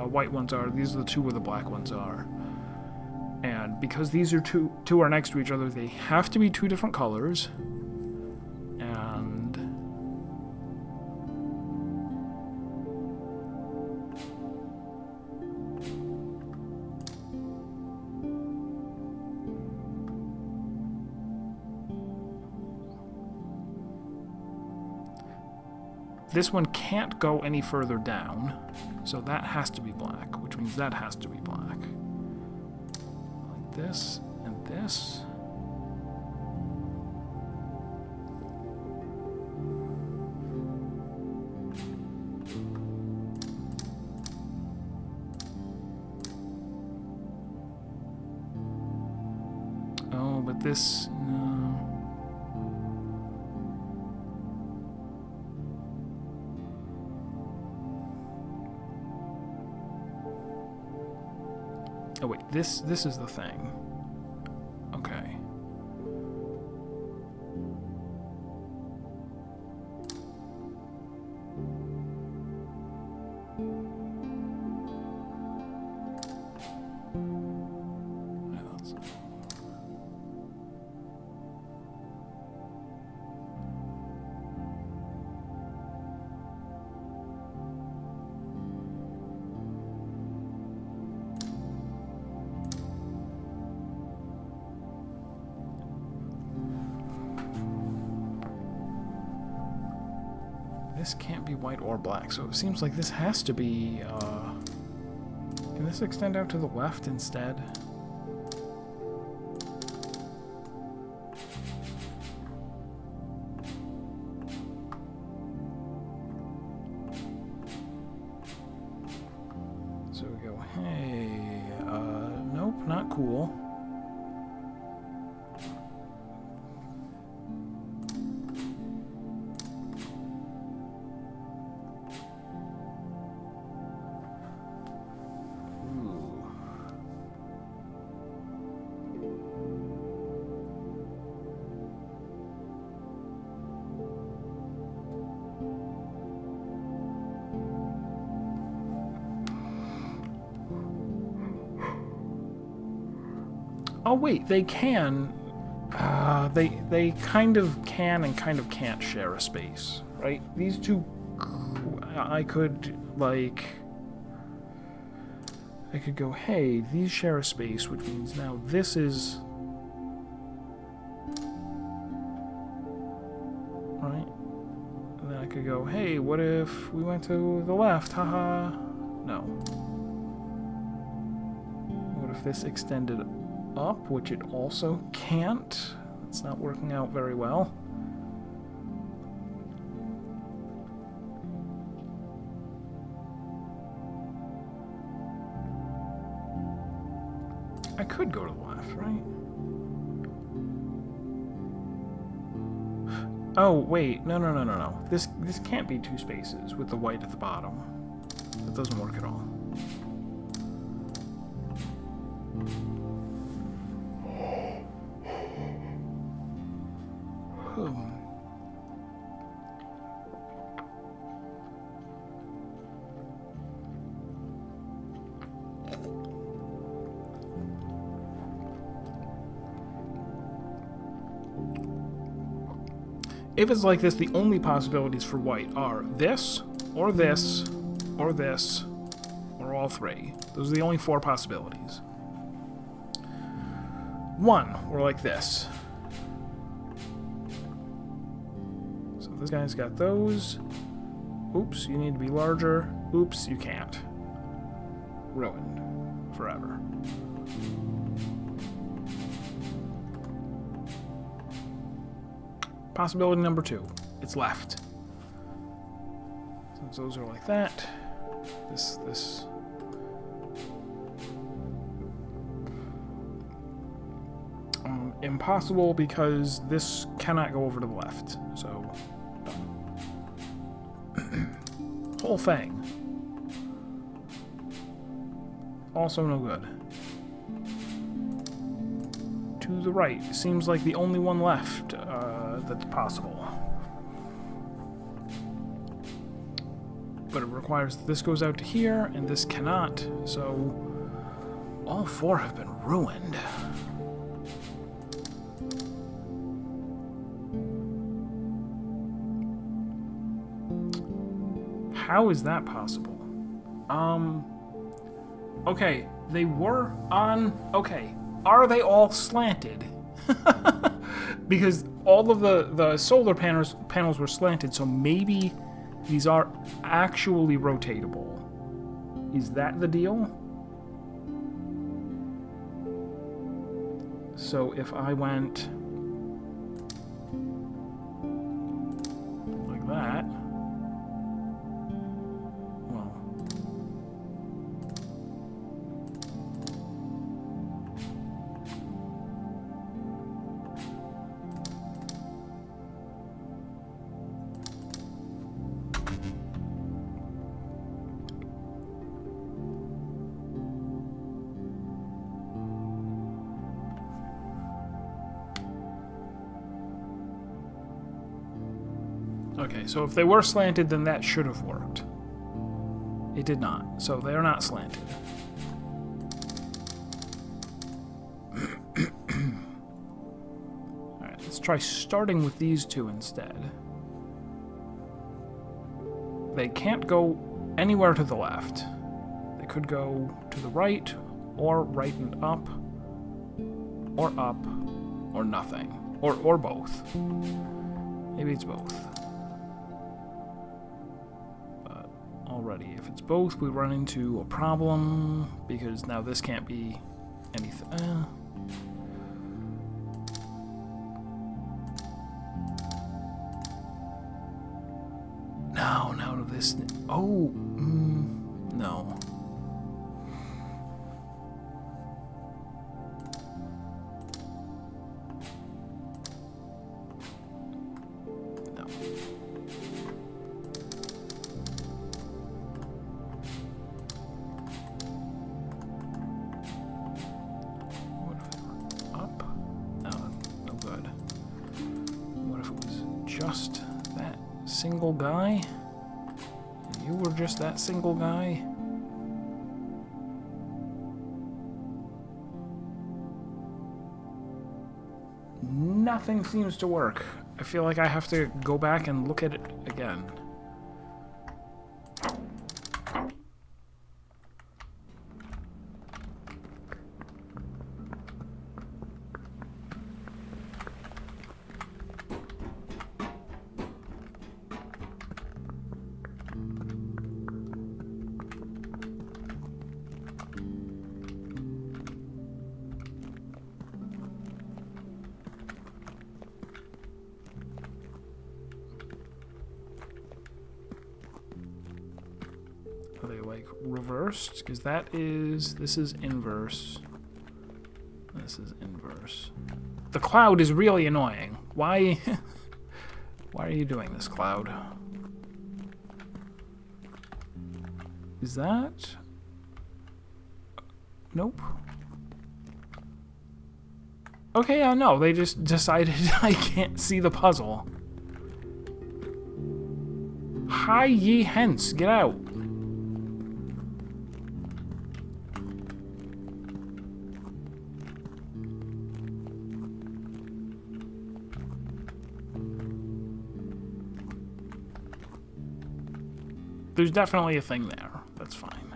white ones are. These are the two where the black ones are. And because these are two are next to each other, they have to be two different colors. And this one can't go any further down, so that has to be black, which means that has to be black. Like this and this. Oh, but this... no. Oh wait, this is the thing. Okay. this can't be white or black, so it seems like this has to be, can this extend out to the left instead? So we go, hey, nope, not cool. Oh wait, they can. They kind of can and kind of can't share a space, right? These two, I could like, I could go, hey, these share a space, which means now this is right. And then I could go, hey, what if we went to the left? Haha. No. What if this extended up, which it also can't? It's not working out very well. I could go to the left, right? Oh, wait. No. This can't be two spaces with the white at the bottom. That doesn't work at all. If it's like this, the only possibilities for white are this, or this, or this, or all three. Those are the only four possibilities. One, we're like this. So this guy's got those. Oops, you need to be larger. Oops, you can't. Ruined. Forever. Possibility number two. It's left. Since those are like that. This. Impossible because this cannot go over to the left. So, whole thing. Also no good. To the right. Seems like the only one left that's possible. But it requires that this goes out to here, and this cannot. So, all four have been ruined. How is that possible? Okay, they were on... Okay, are they all slanted? Because all of the solar panels were slanted, so maybe these are actually rotatable. Is that the deal? So if I went like that... Okay, so if they were slanted, then that should have worked. It did not, so they are not slanted. Alright, let's try starting with these two instead. They can't go anywhere to the left. They could go to the right, or right and up, or nothing. Or both. Maybe it's both. already. If it's both, we run into a problem, because now this can't be anything. No, no, this... Oh, no. Just that single guy? You were just that single guy? Nothing seems to work. I feel like I have to go back and look at it again. Are they like reversed? Because this is inverse. This is inverse. The cloud is really annoying. Why? Why are you doing this, cloud? Is that? Nope. Okay, yeah, no, they just decided I can't see the puzzle. Hie ye hence, get out. There's definitely a thing there. That's fine.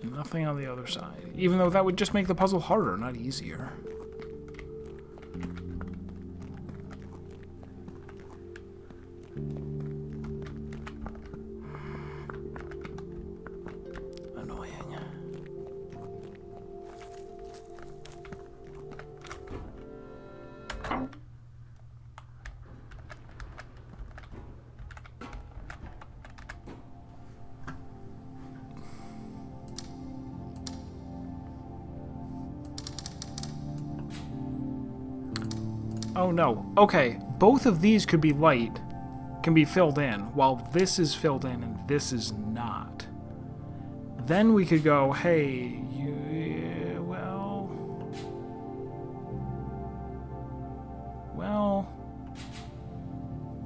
And nothing on the other side. Even though that would just make the puzzle harder, not easier. Annoying. Oh no. Okay, both of these could be light, can be filled in, while this is filled in and this is not. Then we could go, hey, well,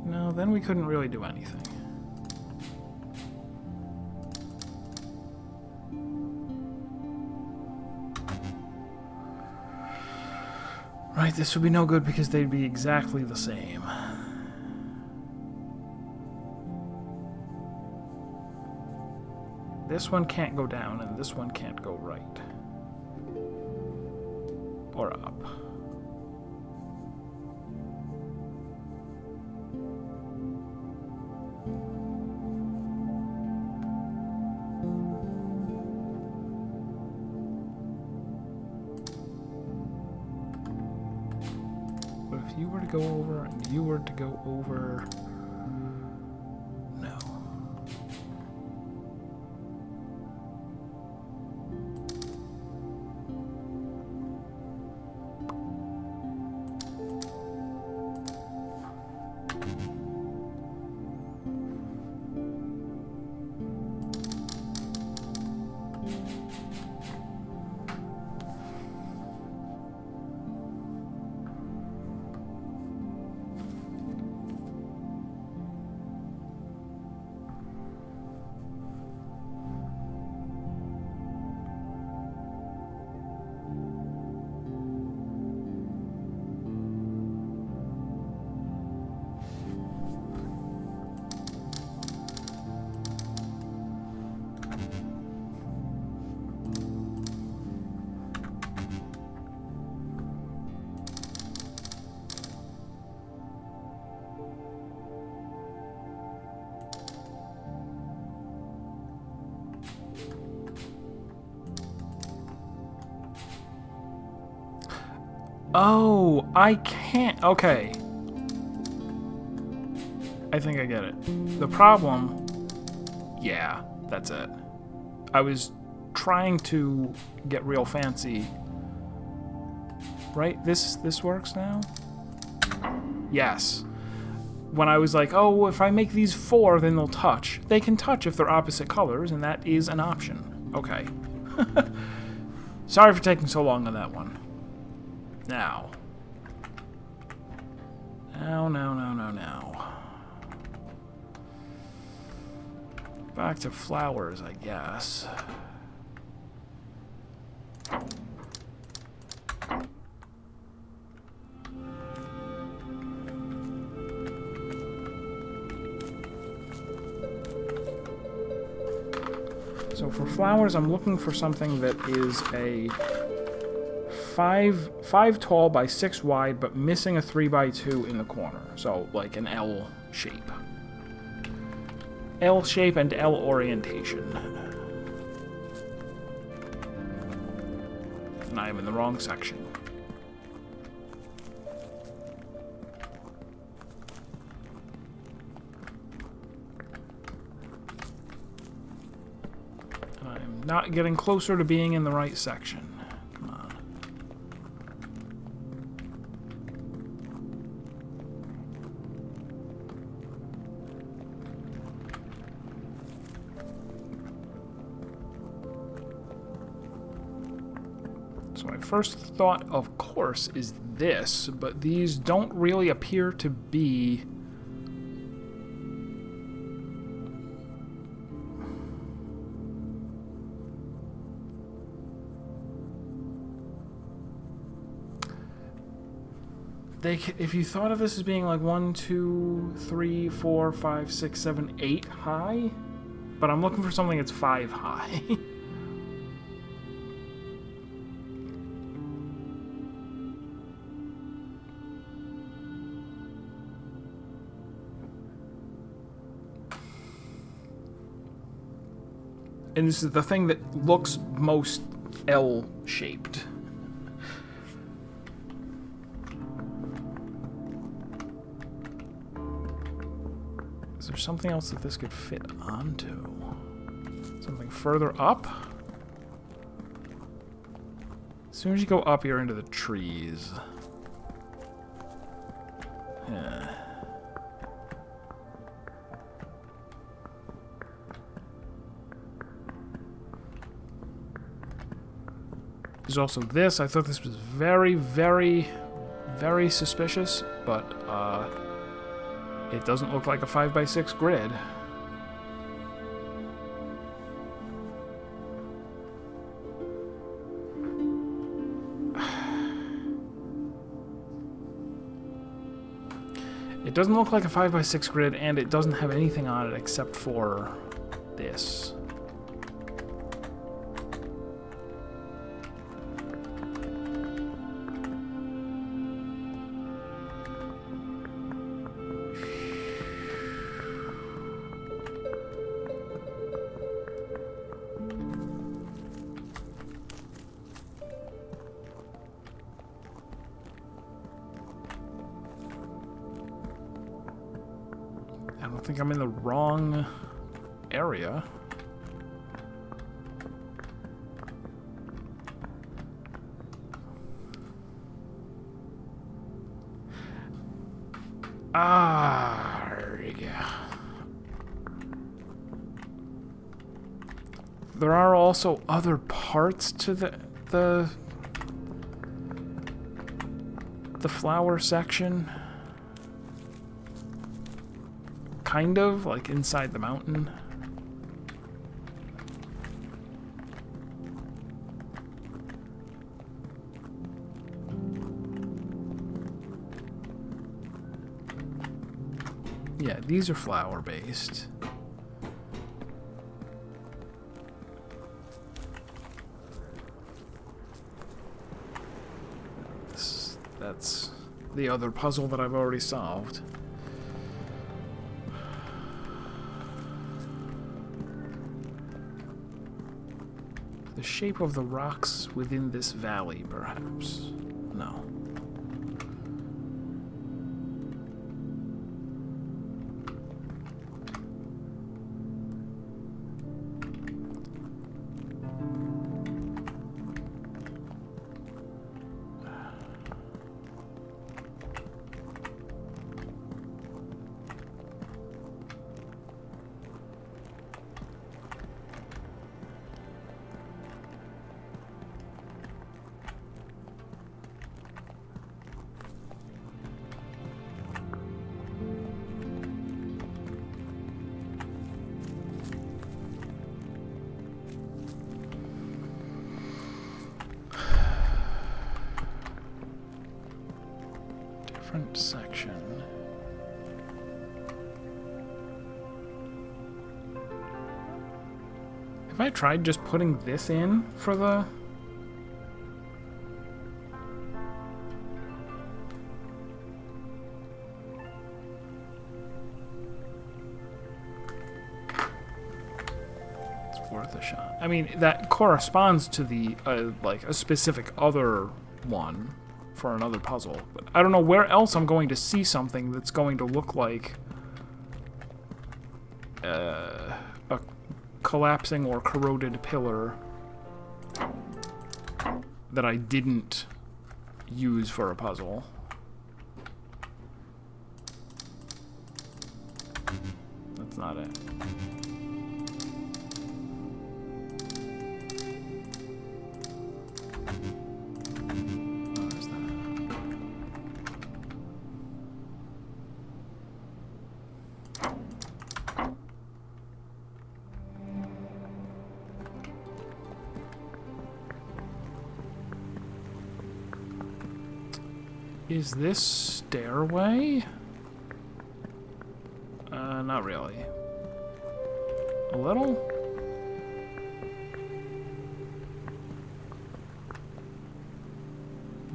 no, then we couldn't really do anything. Right, this would be no good because they'd be exactly the same. This one can't go down, and this one can't go right. Or up. If you were to go over and you were to go over... No. Oh, I can't. Okay. I think I get it. The problem... Yeah, that's it. I was trying to get real fancy. Right? This works now? Yes. When I was like, oh, if I make these 4, then they'll touch. They can touch if they're opposite colors, and that is an option. Okay. Sorry for taking so long on that one. Now. Now. Back to flowers, I guess. So for flowers, I'm looking for something that is a 5 tall by 6 wide, but missing a 3 by 2 in the corner. So like an L shape. L shape and L orientation. And I am in the wrong section. I'm not getting closer to being in the right section. Come on. So my first thought, of course, is this, but these don't really appear to be... if you thought of this as being like 1, 2, 3, 4, 5, 6, 7, 8 high, but I'm looking for something that's 5 high. And this is the thing that looks most L-shaped. Is there something else that this could fit onto? Something further up? As soon as you go up, you're into the trees. Yeah. There's also this. I thought this was very, very, very suspicious, but it doesn't look like a 5 by 6 grid. It doesn't look like a 5 by 6 grid, and it doesn't have anything on it except for this. I don't think I'm in the wrong area. Ah, there you go. There are also other parts to the flower section. Kind of, like inside the mountain. Yeah, these are flower-based. That's the other puzzle that I've already solved. The shape of the rocks within this valley, perhaps. No. different section. Have I tried just putting this in for the... It's worth a shot. I mean, that corresponds to the, like, a specific other one for another puzzle. But I don't know where else I'm going to see something that's going to look like a collapsing or corroded pillar that I didn't use for a puzzle. That's not it. Where's that? Is this stairway? Not really. A little?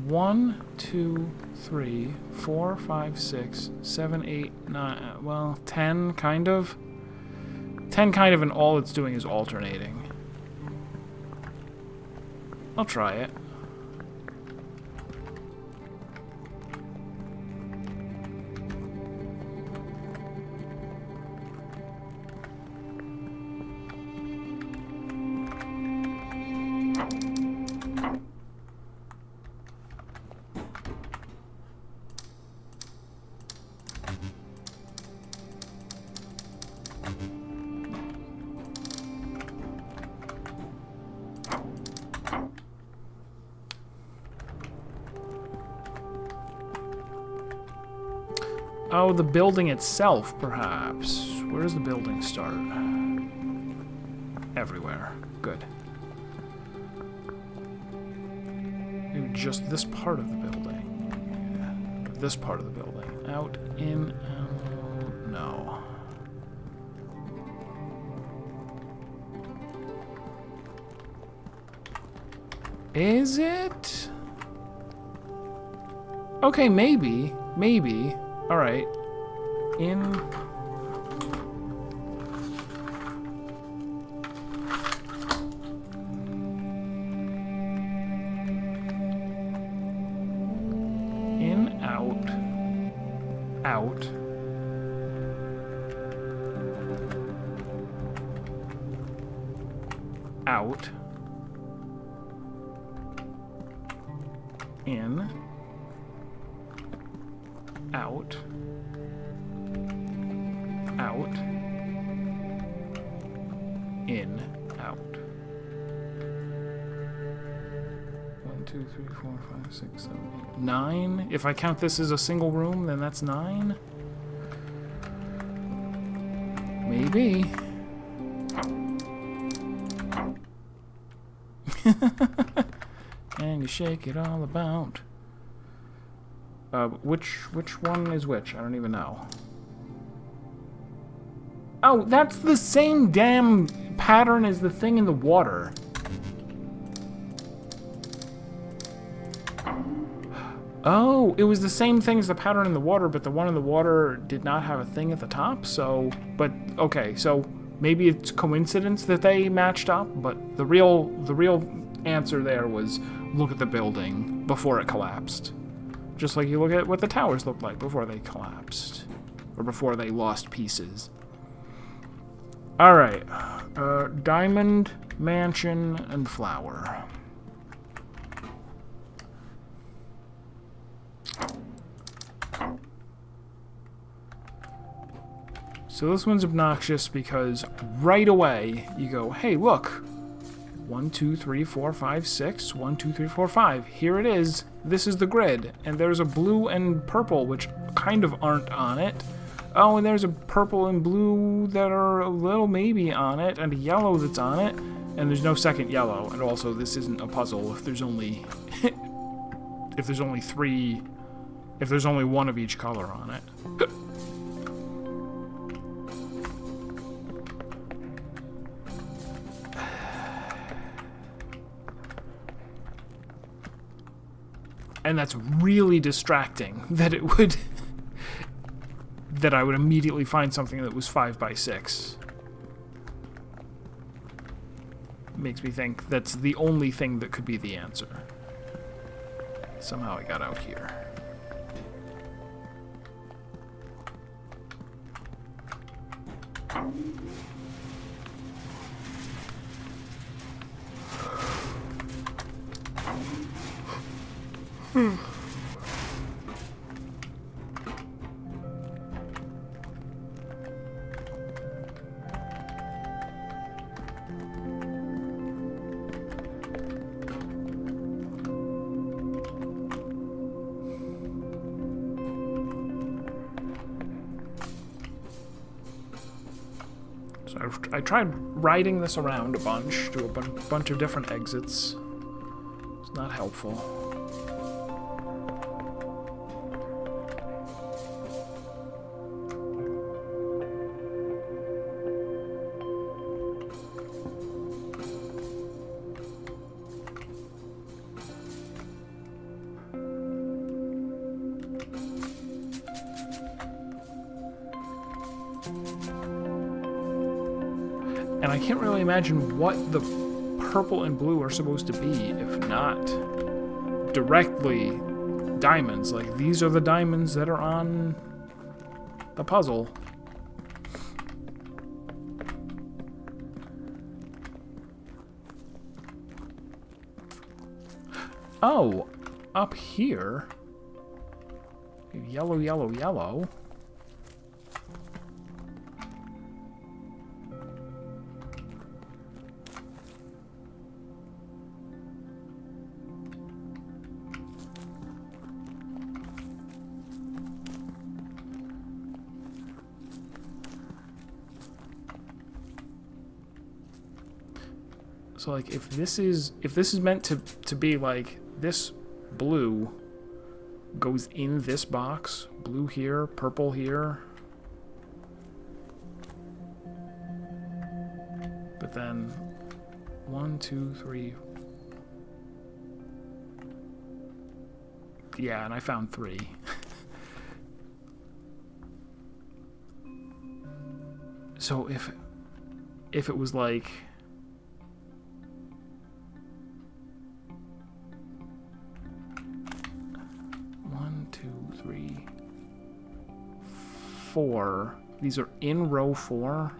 One, 2, 3, 4, 5, 6, 7, 8, 9, well, 10, kind of. 10 kind of, and all it's doing is alternating. I'll try it. Oh, the building itself, perhaps. Where does the building start? Everywhere. Good. Maybe just this part of the building. Yeah. This part of the building. Out, in, out. No. Is it? Okay, maybe. Maybe. Alright. In... In, out. Out. Out. In. Out. Out. In. Out. 1, 2, 3, 4, 5, 6, 7, 8, 9. If I count this as a single room, then that's 9. Maybe. And you shake it all about. Which one is which? I don't even know. Oh, that's the same damn pattern as the thing in the water. Oh, it was the same thing as the pattern in the water, but the one in the water did not have a thing at the top, so... But, okay, so maybe it's coincidence that they matched up, but the real answer there was look at the building before it collapsed. Just like you look at what the towers looked like before they collapsed. Or before they lost pieces. Alright. Diamond, mansion, and flower. So this one's obnoxious because right away you go, hey, look. 1, 2, 3, 4, 5, 6. 1, 2, 3, 4, 5. Here it is. This is the grid. And there's a blue and purple, which kind of aren't on it. Oh, and there's a purple and blue that are a little maybe on it, and a yellow that's on it. And there's no second yellow. And also, this isn't a puzzle if there's only... if there's only 3 if there's only one of each color on it. And that's really distracting that it would that I would immediately find something that was 5 by 6. Makes me think that's the only thing that could be the answer. Somehow I got out here. So I tried riding this around a bunch to a bunch of different exits. It's not helpful. And I can't really imagine what the purple and blue are supposed to be, if not directly diamonds. Like, these are the diamonds that are on the puzzle. Oh, up here. Yellow, yellow, yellow. So like if this is meant to be like this blue goes in this box, blue here, purple here. But then 1, 2, 3. Yeah, and I found 3. So if it was like 4. These are in row 4.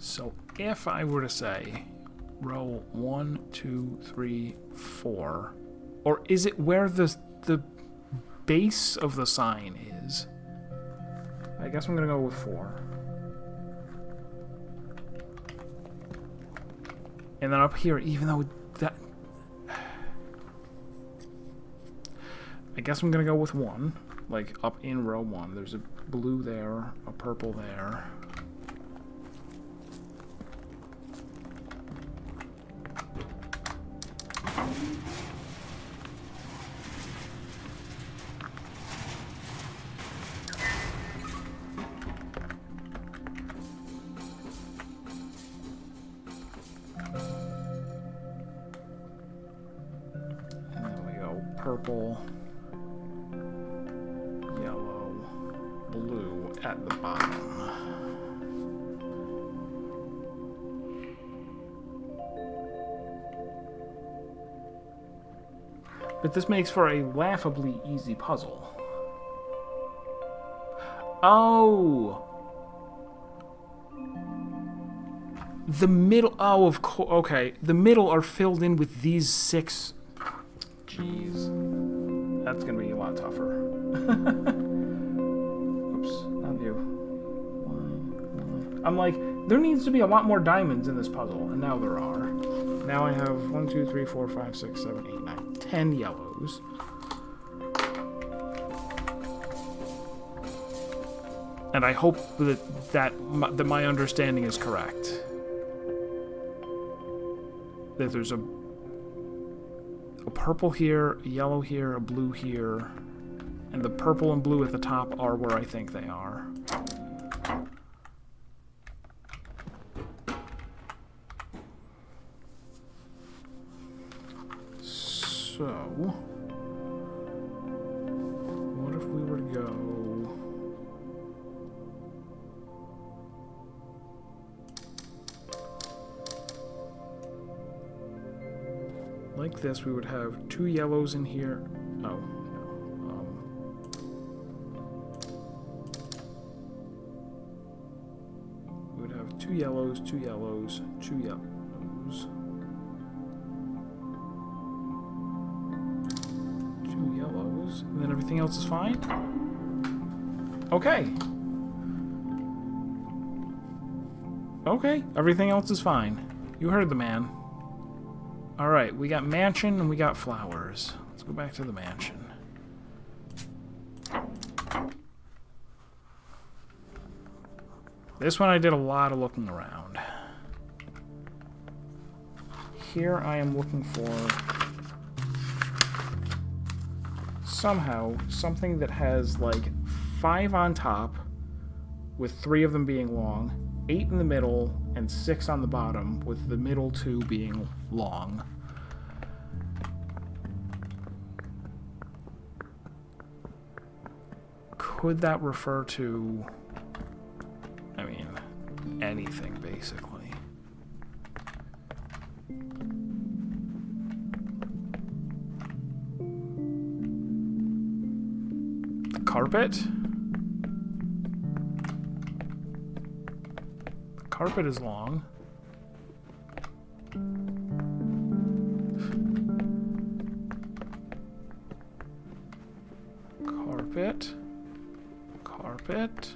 So if I were to say row 1, 2, 3, 4, or is it where the base of the sign is? I guess I'm gonna go with 4. And then up here, even though that, I guess I'm gonna go with 1. Like up in row 1, there's a blue there, a purple there. Purple, yellow, blue at the bottom. But this makes for a laughably easy puzzle. Oh! The middle... Oh, of course. Okay. The middle are filled in with these 6... Jeez. That's going to be a lot tougher. Oops. Not you. I'm like, there needs to be a lot more diamonds in this puzzle. And now there are. Now I have 1, 2, 3, 4, 5, 6, 7, 8, 9, 10 yellows. And I hope that my understanding is correct. That there's a purple here, a yellow here, a blue here, and the purple and blue at the top are where I think they are. So, what if we were to go... Like this, we would have 2 yellows in here. Oh, no. We would have 2 yellows, 2 yellows, 2 yellows. 2 yellows, and then everything else is fine? Okay. Okay, everything else is fine. You heard the man. Alright, we got mansion and we got flowers. Let's go back to the mansion. This one I did a lot of looking around. Here I am looking for somehow something that has like 5 on top with 3 of them being long, 8 in the middle, and 6 on the bottom, with the middle 2 being long. Could that refer to, I mean, anything, basically? The carpet? The carpet is long. Carpet. Carpet.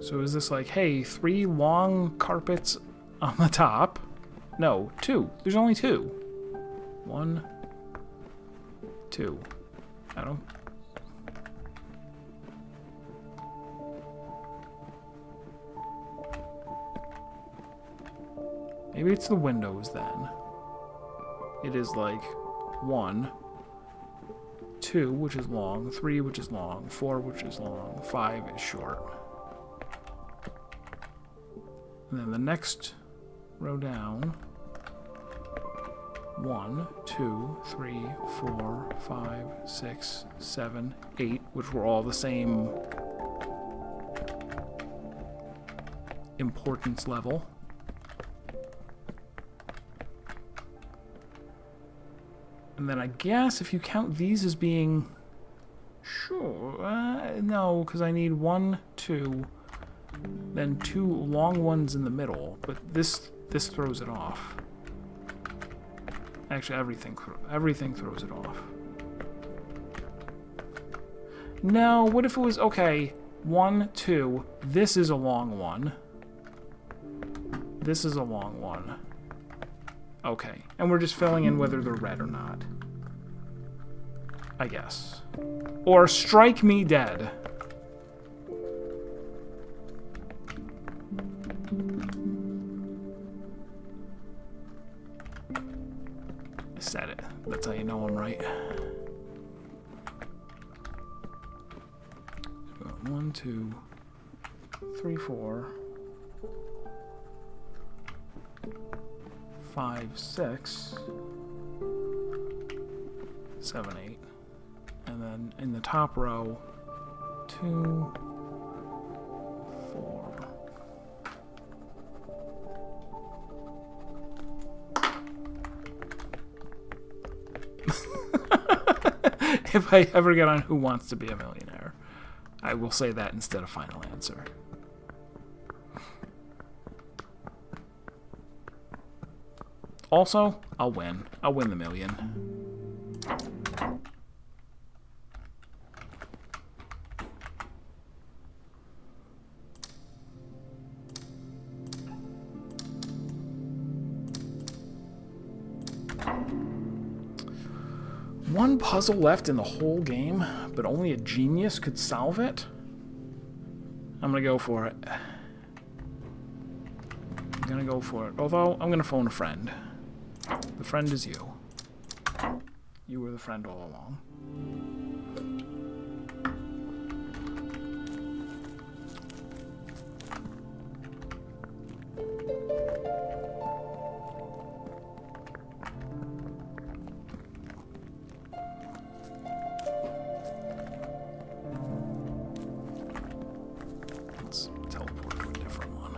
So is this like, hey, 3 long carpets on the top? No, 2. There's only 2. 1, 2. I don't... Maybe it's the windows then. It is like 1, 2, which is long, 3, which is long, 4, which is long, 5 is short. And then the next row down, 1, 2, 3, 4, 5, 6, 7, 8, which were all the same importance level. And then I guess if you count these as being... Sure, no, because I need 1, 2, then 2 long ones in the middle, but this throws it off. Actually, everything throws it off. No, what if it was, okay, 1, 2, this is a long one. This is a long one. Okay, and we're just filling in whether they're red or not. I guess. Or strike me dead. I said it. That's how you know I'm right. 1, 2, 3, 4, 5, 6, 7, 8. And then in the top row, 2, 4. if I ever get on Who Wants to Be a Millionaire. I will say that instead of final answer. Also, I'll win. I'll win the million. One puzzle left in the whole game, but only a genius could solve it? I'm gonna go for it. I'm gonna go for it. Although, I'm gonna phone a friend. The friend is you. You were the friend all along. Let's teleport to a different one.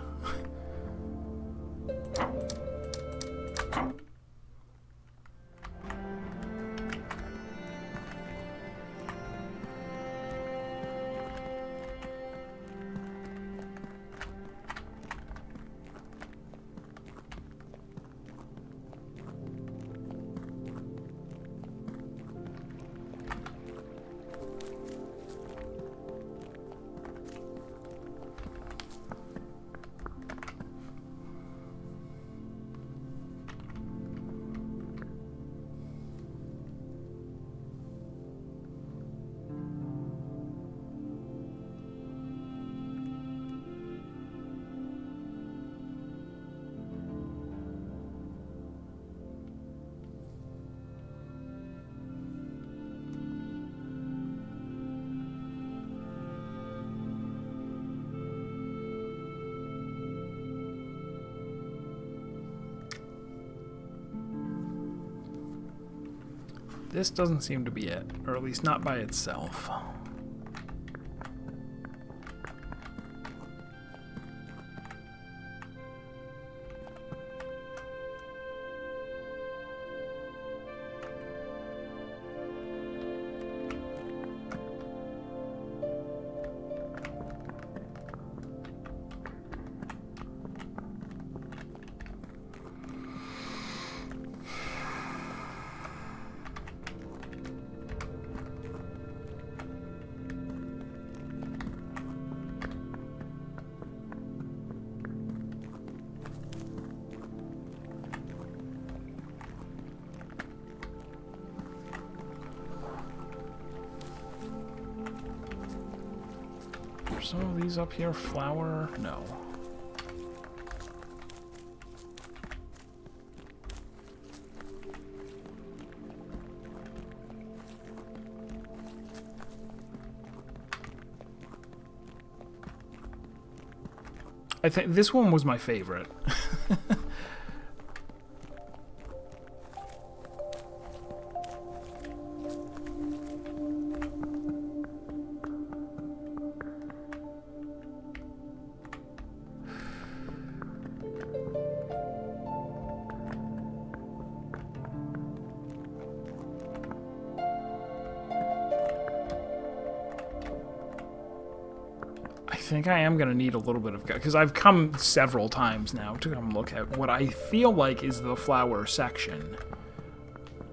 This doesn't seem to be it, or at least not by itself. Are some of these up here flower? No. I think this one was my favorite. I think I am going to need a little bit of... because I've come several times now to come look at what I feel like is the flower section.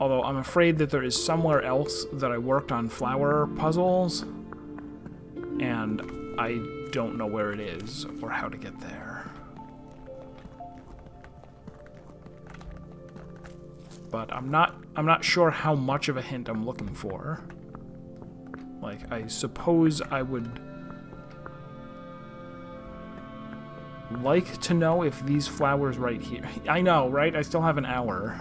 Although I'm afraid that there is somewhere else that I worked on flower puzzles, and I don't know where it is or how to get there. But I'm not sure how much of a hint I'm looking for. Like, I suppose I would like to know if these flowers right here... I know, right? I still have an hour.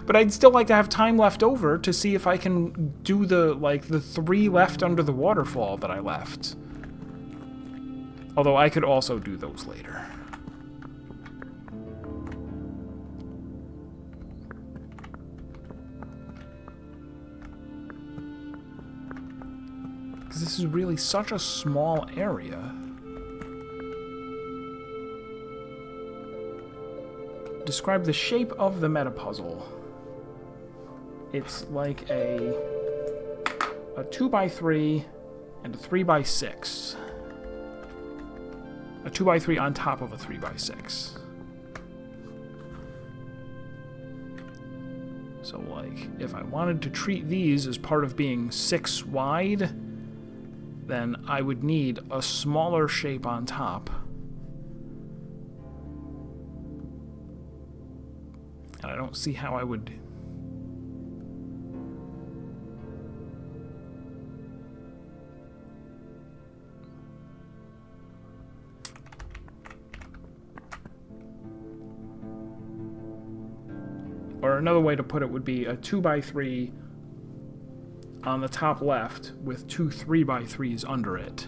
But I'd still like to have time left over to see if I can do the 3 left under the waterfall that I left. Although I could also do those later. Because this is really such a small area. Describe the shape of the meta puzzle. It's like a a 2x3 and a 3x6. A 2x3 on top of a 3x6. So, like, if I wanted to treat these as part of being 6 wide, then I would need a smaller shape on top. And I don't see how I would... Or another way to put it would be a 2x3 on the top left with 2 3x3s under it.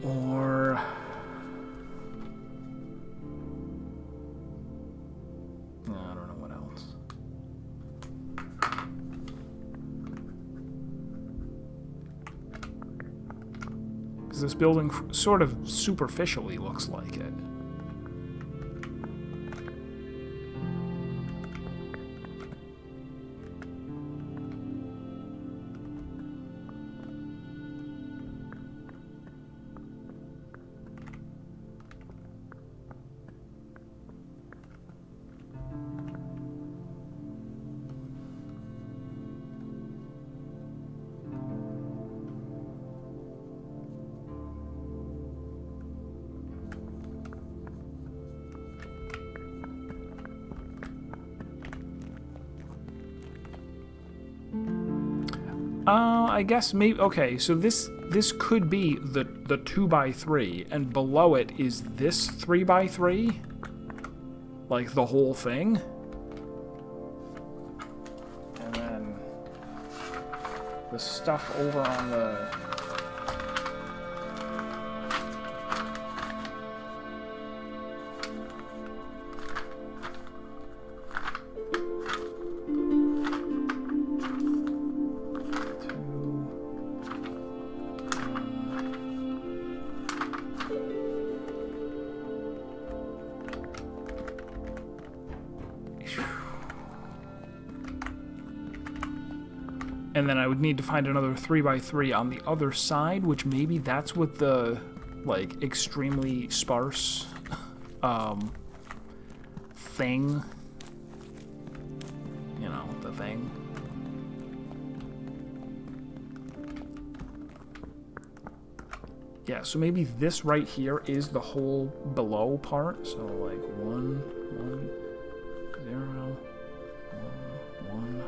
Or... I don't know what else. Because this building sort of superficially looks like it. I guess maybe... Okay, so this could be the 2x3, and below it is this 3x3? Like, the whole thing? And then... the stuff over on the... And then I would need to find another 3x3 on the other side, which maybe that's what the, like, extremely sparse thing, you know, the thing. Yeah, so maybe this right here is the whole below part. So, like, 1, 0, 1.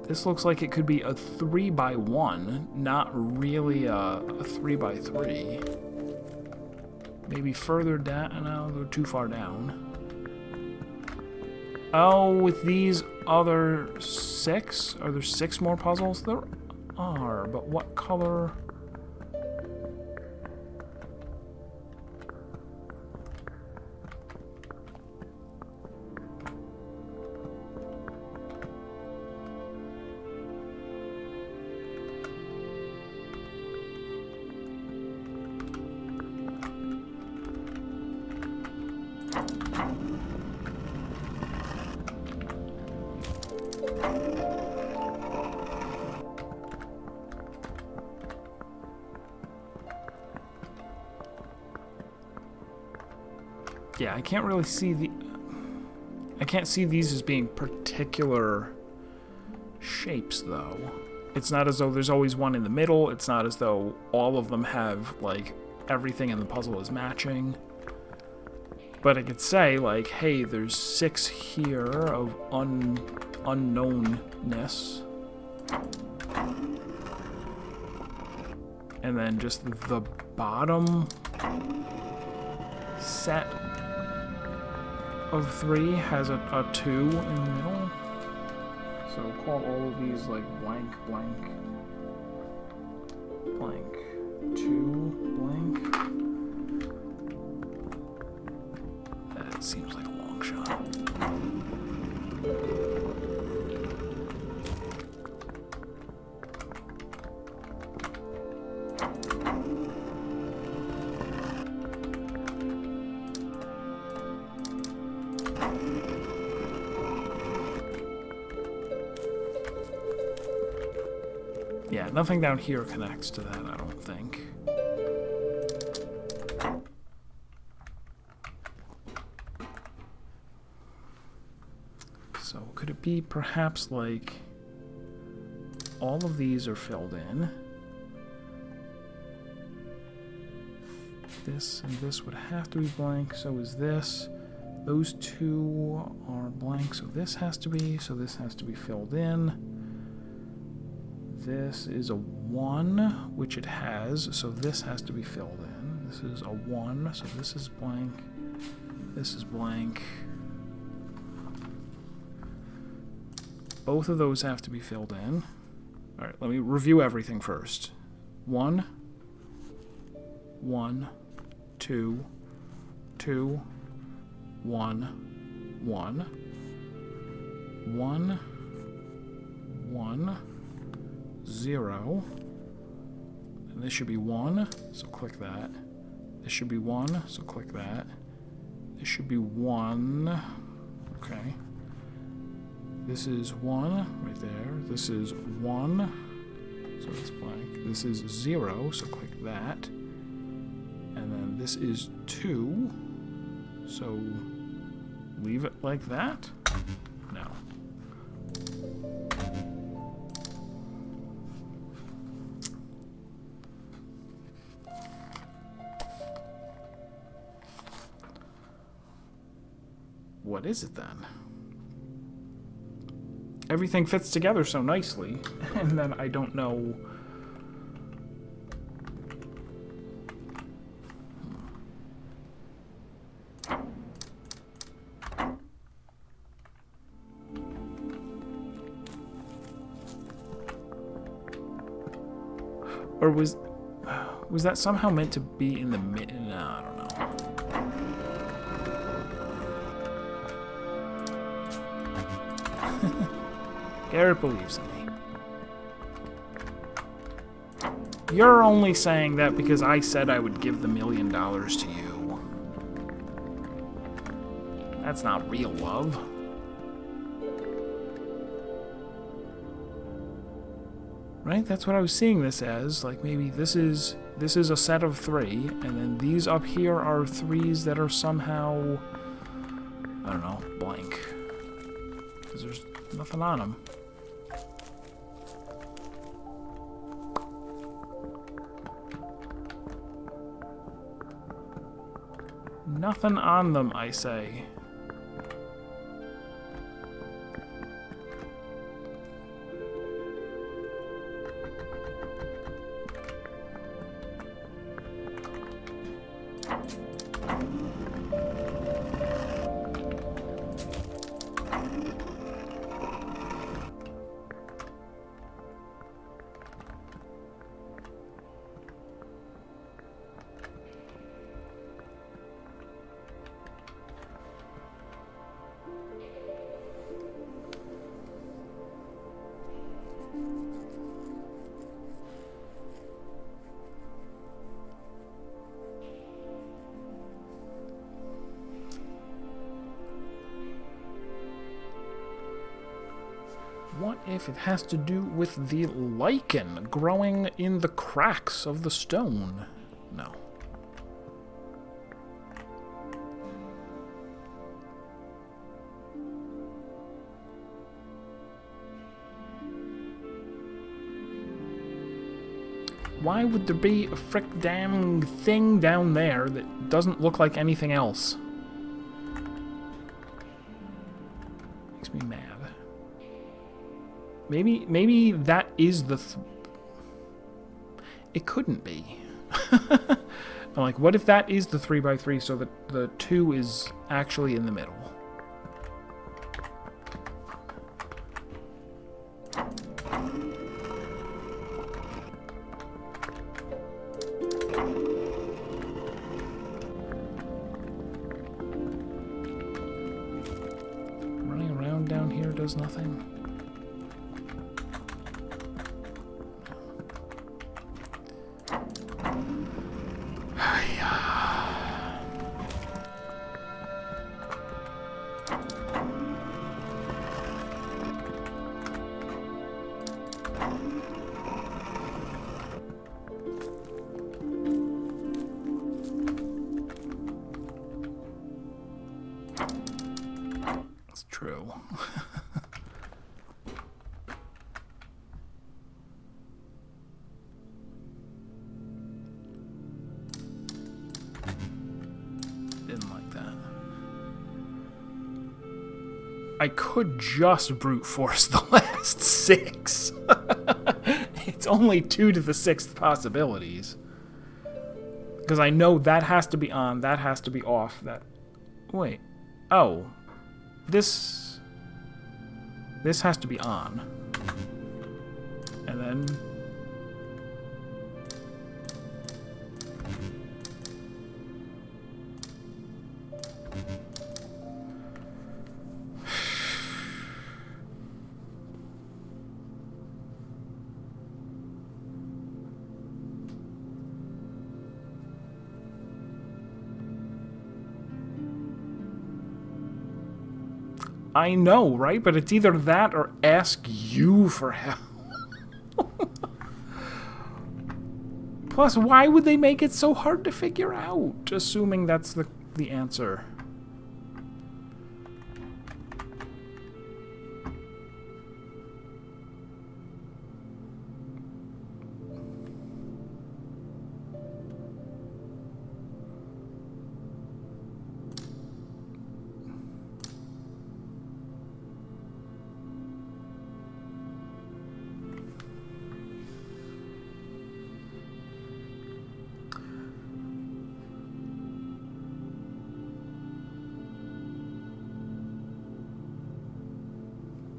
This looks like it could be a 3x1, not really a 3x3. Maybe further down. No, they're too far down. Oh, with these other 6? Are there 6 more puzzles? There are, but what color? Yeah, I can't really see the... I can't see these as being particular shapes, though. It's not as though there's always one in the middle. It's not as though all of them have, like, everything in the puzzle is matching. But I could say, like, hey, there's 6 here of unknownness. And then just the bottom set of 3 has a 2 in the middle. So call all of these like blank, blank, blank, 2, blank. seems like a long shot. Yeah, nothing down here connects to that, I don't think. So could it be perhaps like all of these are filled in? This and this would have to be blank, so is this. Those two are blank, so this has to be filled in. This is a 1, which it has, so this has to be filled in. This is a 1, so this is blank. This is blank. Both of those have to be filled in. Alright, let me review everything first. 1, 1, 2, 2, 1, 1, 1, 1, 0, and this should be 1, so click that. This should be 1, so click that. This should be 1, okay. This is 1 right there. This is 1, so it's blank. This is 0, so click that. And then this is 2, so leave it like that? No. What is it then? Everything fits together so nicely, and then I don't know. Or was that somehow meant to be in the mid? No, I don't know. Garrett believes in me. You're only saying that because I said I would give the $1 million to you. That's not real love. Right? That's what I was seeing this as. Like maybe this is a set of 3, and then these up here are 3s that are somehow, I don't know, blank. Because there's nothing on them. Nothing on them, I say. What if it has to do with the lichen growing in the cracks of the stone? No. Why would there be a frick damn thing down there that doesn't look like anything else? Makes me mad. Maybe that is the... It couldn't be. I'm like, what if that is the 3x3 so that the 2 is actually in the middle? here does nothing. It's true. Didn't like that. I could just brute force the last 6. It's only 2 to the 6th possibilities. Because I know that has to be on, that has to be off, that... Wait. Oh. This has to be on. And then... I know, right? But it's either that or ask you for help. Plus, why would they make it so hard to figure out? Assuming that's the answer.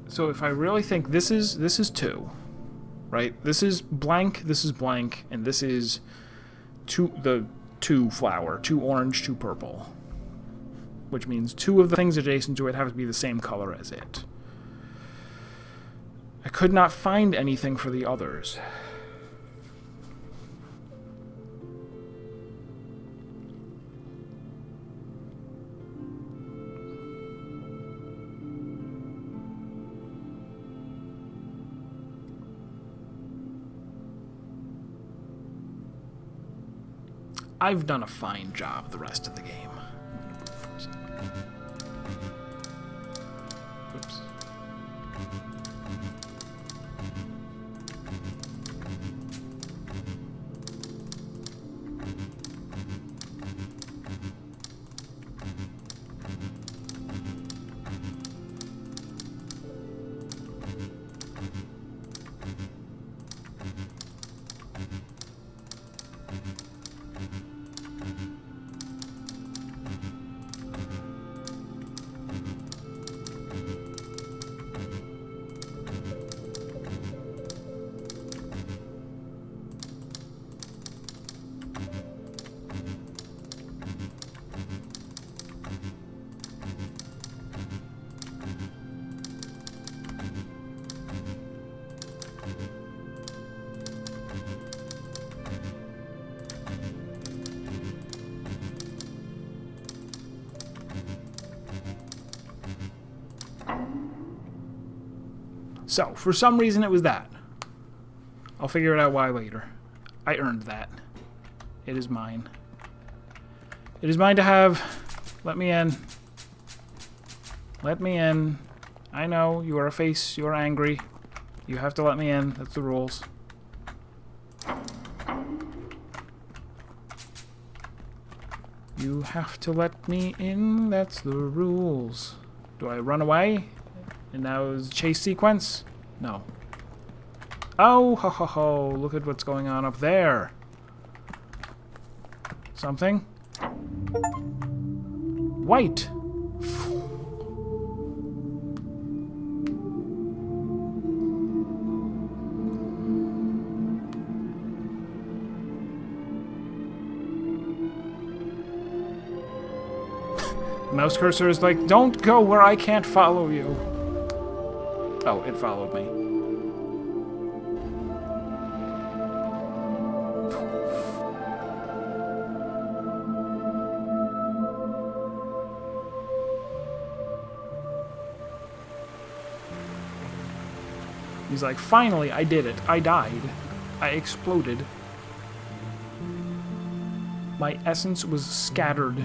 So if I really think this is 2, right? This is blank, and this is 2 flower, 2 orange, 2 purple. Which means 2 of the things adjacent to it have to be the same color as it. I could not find anything for the others. I've done a fine job the rest of the game. Oops. So, for some reason it was that. I'll figure it out why later. I earned that. It is mine. It is mine to have. Let me in. Let me in. I know, you are a face, you are angry. You have to let me in, that's the rules. You have to let me in, that's the rules. Do I run away? And now is chase sequence? No. Oh, ho ho ho, look at what's going on up there. Something? White. Mouse cursor is like, don't go where I can't follow you. Oh, it followed me. He's like, finally, I did it. I died. I exploded. My essence was scattered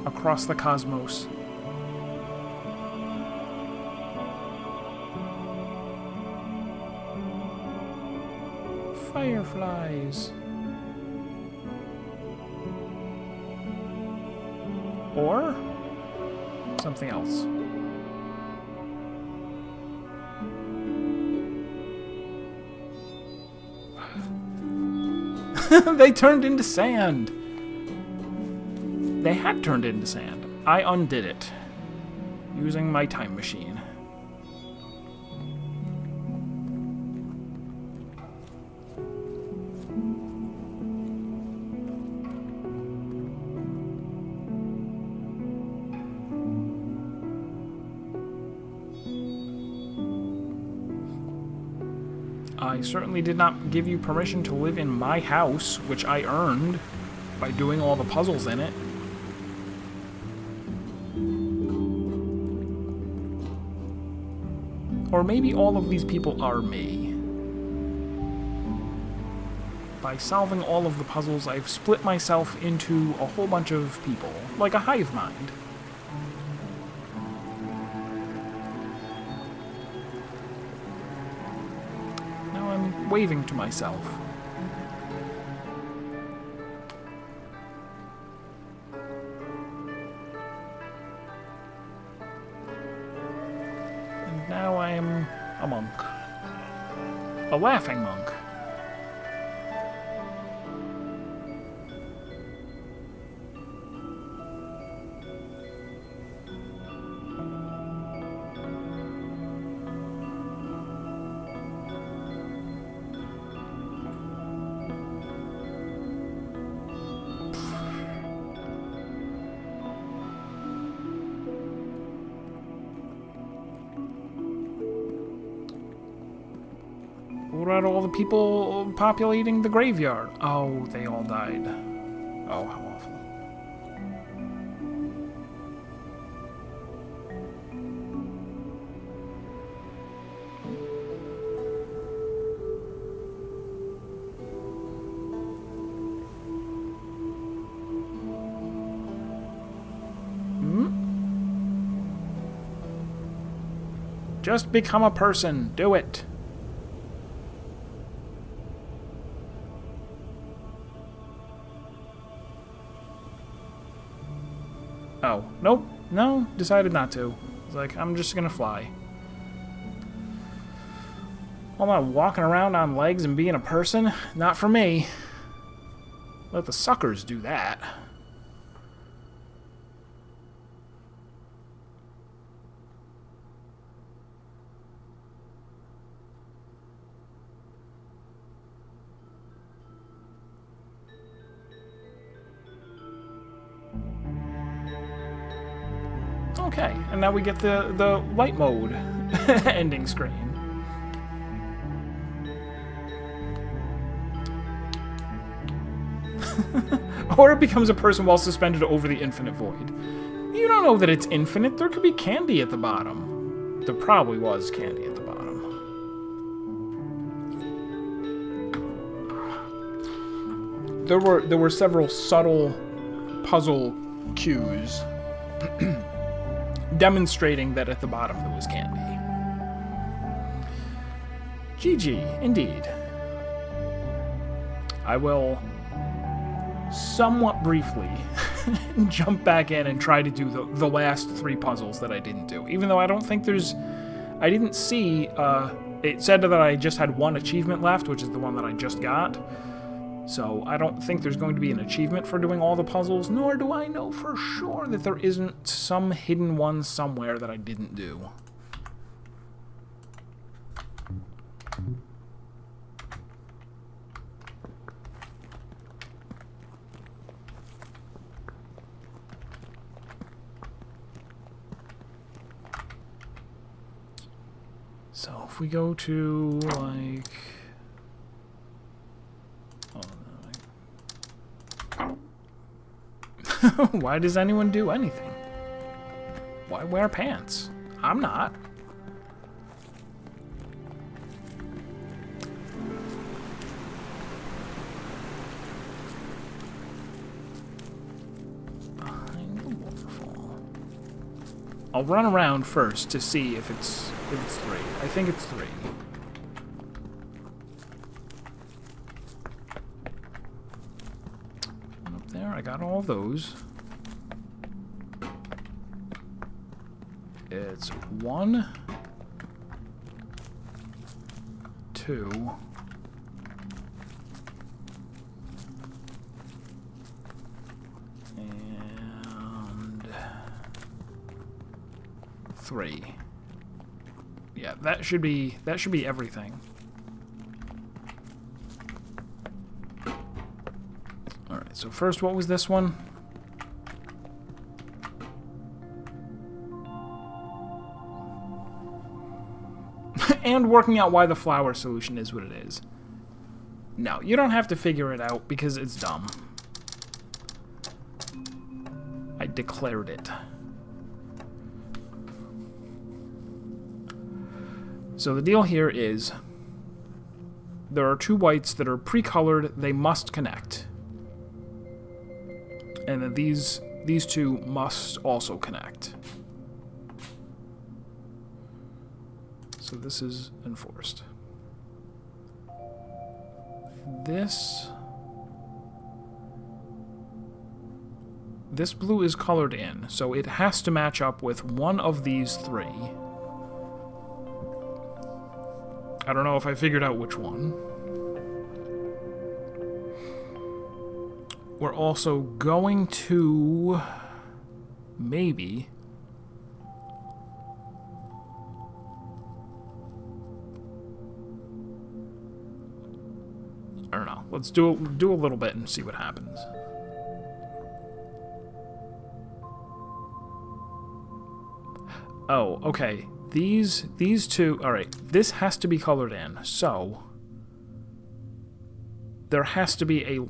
across the cosmos. Fireflies. Or something else. They turned into sand. They had turned into sand. I undid it using my time machine. I certainly did not give you permission to live in my house, which I earned by doing all the puzzles in it. Or maybe all of these people are me. By solving all of the puzzles, I've split myself into a whole bunch of people, like a hive mind. Now I'm waving to myself. And now I'm a monk. A laughing monk. What about all the people populating the graveyard? Oh, they all died. Oh, how awful. Just become a person. Do it. Oh, nope. No, decided not to. It's like, I'm just gonna fly. All that walking around on legs and being a person? Not for me. Let the suckers do that. Okay, and now we get the light mode ending screen. Or it becomes a person while suspended over the infinite void. You don't know that it's infinite. There could be candy at the bottom. There probably was candy at the bottom. There were several subtle puzzle cues demonstrating that at the bottom there was candy. GG, indeed. I will somewhat briefly jump back in and try to do the last 3 puzzles that I didn't do. Even though I don't think I didn't see, it said that I just had 1 achievement left, which is the one that I just got. So I don't think there's going to be an achievement for doing all the puzzles, nor do I know for sure that there isn't some hidden one somewhere that I didn't do. So if we go to, like... Oh, no. Why does anyone do anything? Why wear pants? I'm not. Behind the waterfall. I'll run around first to see if it's 3. I think it's 3. One up there, I got all those. It's 1, 2, and 3. Yeah, that should be everything. All right. So first, what was this one? And working out why the flower solution is what it is. No, you don't have to figure it out because it's dumb. I declared it. So the deal here is there are 2 whites that are pre-colored. They must connect. And then these 2 must also connect. So this is enforced. This blue is colored in, so it has to match up with one of these 3. I don't know if I figured out which one. We're also going to maybe I don't know. Let's do a little bit and see what happens. Oh, okay. These 2... Alright, this has to be colored in, so... There has to be a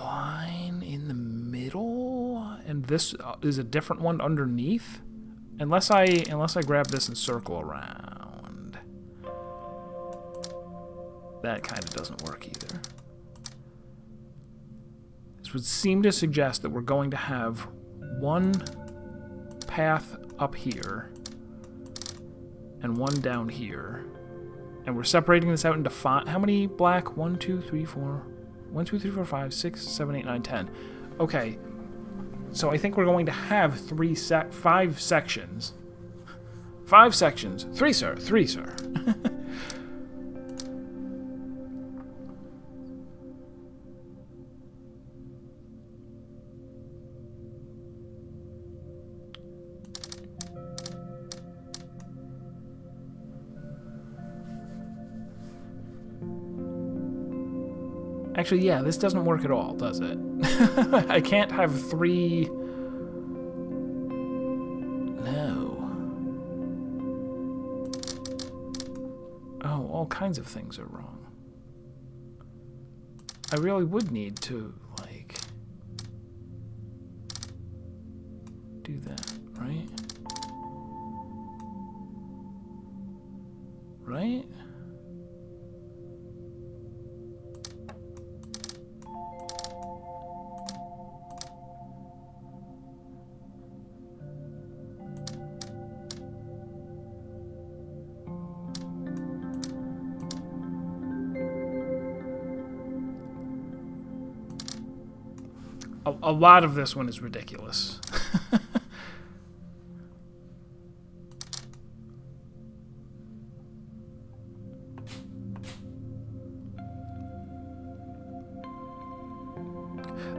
line in the middle, and this is a different one underneath? Unless I grab this and circle around. That kind of doesn't work either. This would seem to suggest that we're going to have one path up here and one down here. And we're separating this out into 5. How many black? 1, 2, 3, 4. 1, 2, 3, 4, 5, 6, 7, 8, 9, 10. Okay. So I think we're going to have 5 sections. 5 sections. 3, sir. 3, sir. Actually, yeah, this doesn't work at all, does it? I can't have 3... No. Oh, all kinds of things are wrong. I really would need to, like... do that, right? Right? A lot of this one is ridiculous.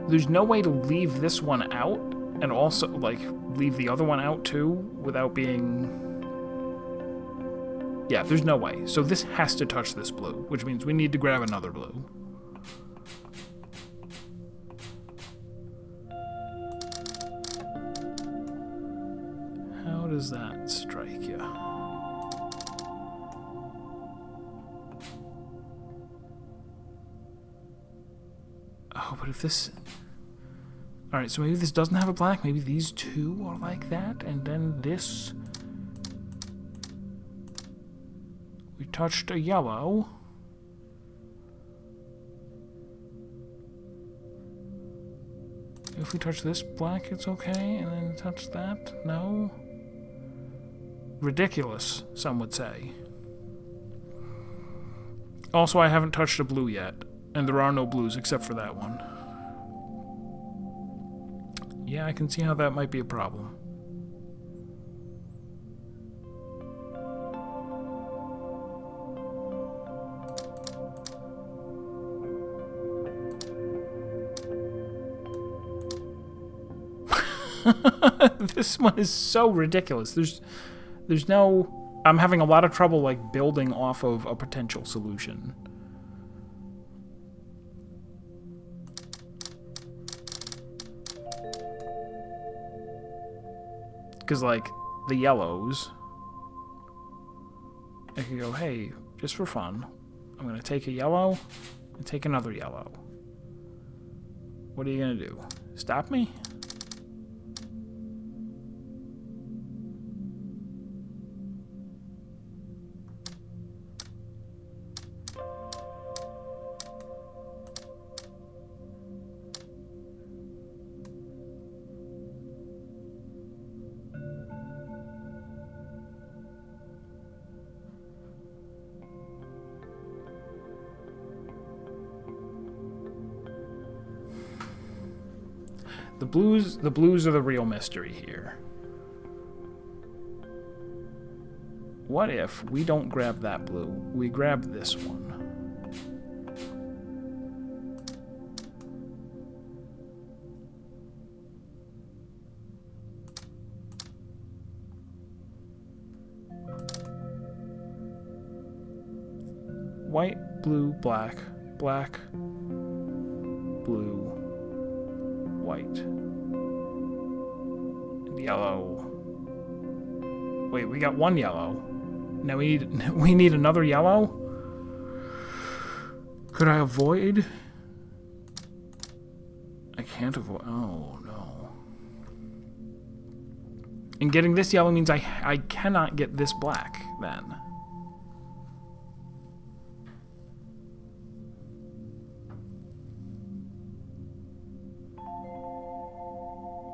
There's no way to leave this one out and also, like, leave the other one out too without being... Yeah, there's no way. So this has to touch this blue, which means we need to grab another blue. How does that strike you? Oh, but if this... Alright, so maybe this doesn't have a black. Maybe these two are like that. And then this... We touched a yellow. If we touch this black, it's okay. And then touch that? No? Ridiculous, some would say. Also, I haven't touched a blue yet. And there are no blues except for that one. Yeah, I can see how that might be a problem. This one is so ridiculous. There's no... I'm having a lot of trouble, like, building off of a potential solution. Because, like, the yellows, I could go, hey, just for fun, I'm going to take a yellow and take another yellow. What are you going to do? Stop me? The blues are the real mystery here. What if we don't grab that blue, we grab this one? White, blue, black, black, blue, white, yellow. Wait, we got one yellow. Now we need another yellow? Could I avoid? I can't avoid. Oh no. And getting this yellow means I cannot get this black then.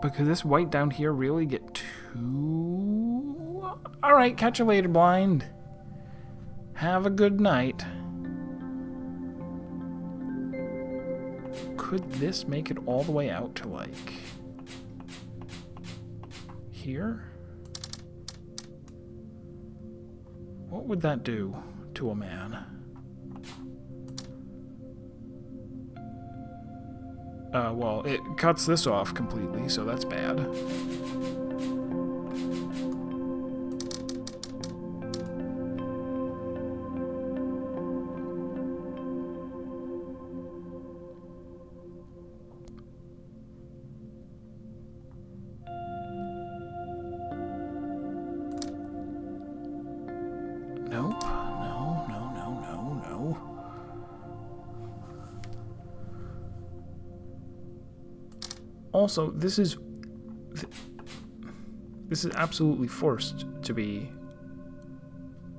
But could this white down here really get two? Alright, catch you later, blind. Have a good night. Could this make it all the way out to, like, here? What would that do to a man? Well, it cuts this off completely, so that's bad. Nope. No, no, no, no, no. Also, this is absolutely forced to be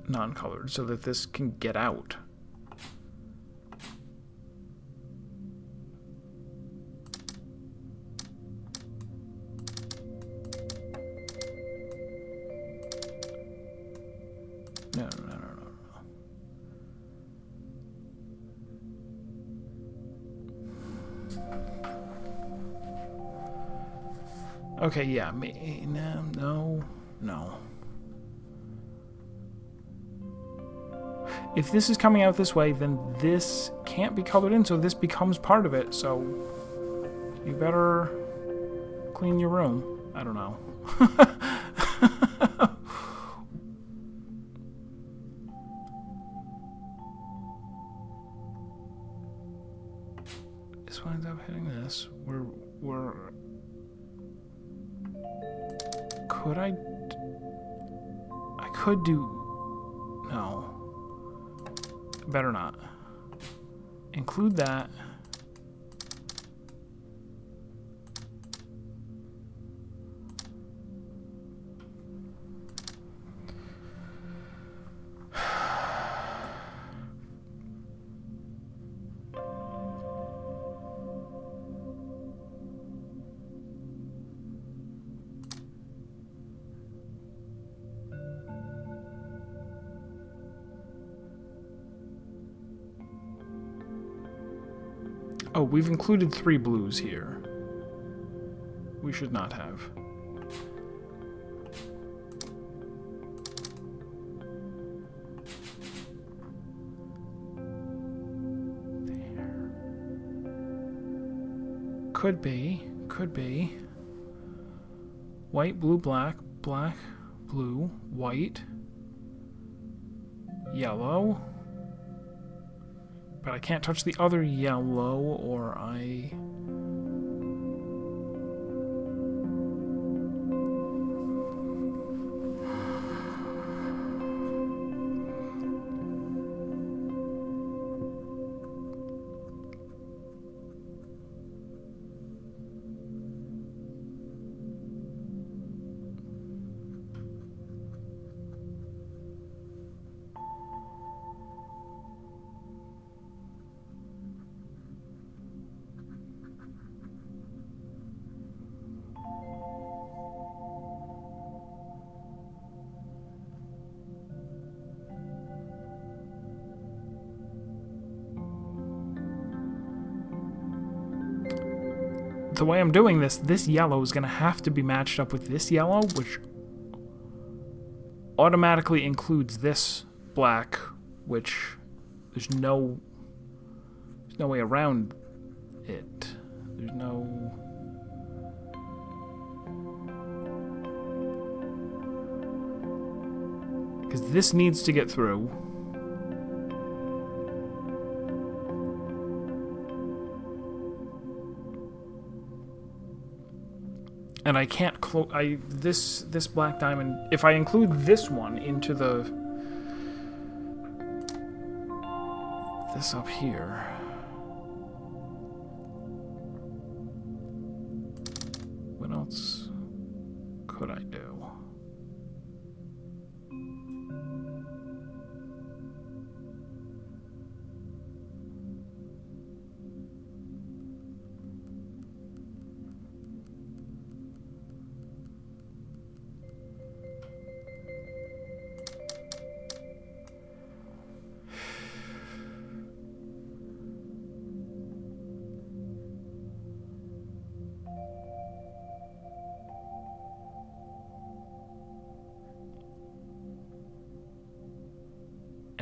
non-colored so that this can get out. No. Okay, yeah, no. If this is coming out this way, then this can't be colored in, so this becomes part of it, so you better clean your room. I don't know. This winds up hitting this. I could do... No. Better not. Include that. Oh, we've included 3 blues here. We should not have. There. Could be. Could be. White, blue, black, black, blue, white, yellow. But I can't touch the other yellow, or I... The way I'm doing this yellow is going to have to be matched up with this yellow, which automatically includes this black, which there's no way around it. There's no... Because this needs to get through. And I can't this black diamond, if I include this one into this up here. What else could I do?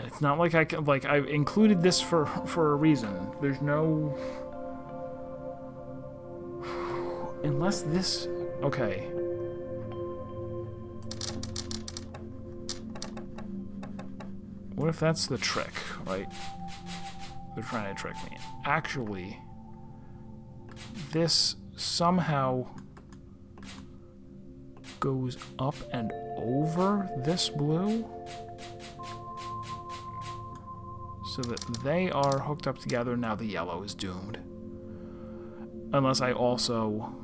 It's not like I can, like, I included this for a reason. There's no... Unless this... Okay. What if that's the trick, right? They're trying to trick me. Actually, this somehow goes up and over this blue, so that they are hooked up together. Now the yellow is doomed. Unless I also...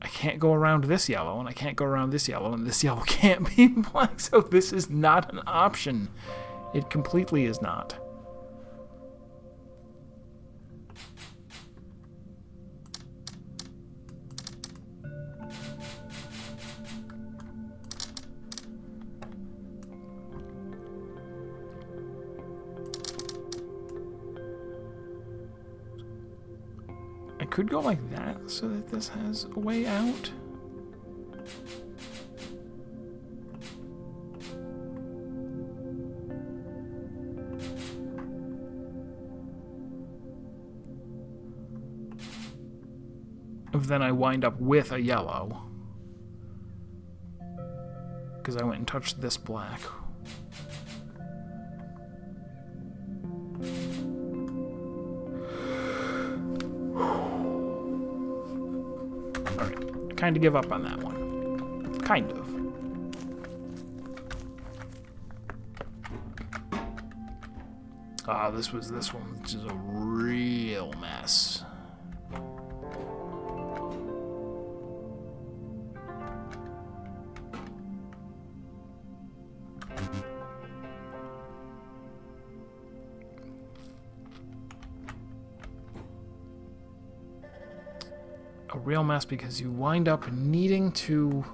I can't go around this yellow, and I can't go around this yellow, and this yellow can't be black, so this is not an option. It completely is not. I could go like that so that this has a way out. Then I wind up with a yellow, because I went and touched this black. Alright, kind of give up on that one. Kind of. Ah, this one, which is a real mess. A real mess, because you wind up needing to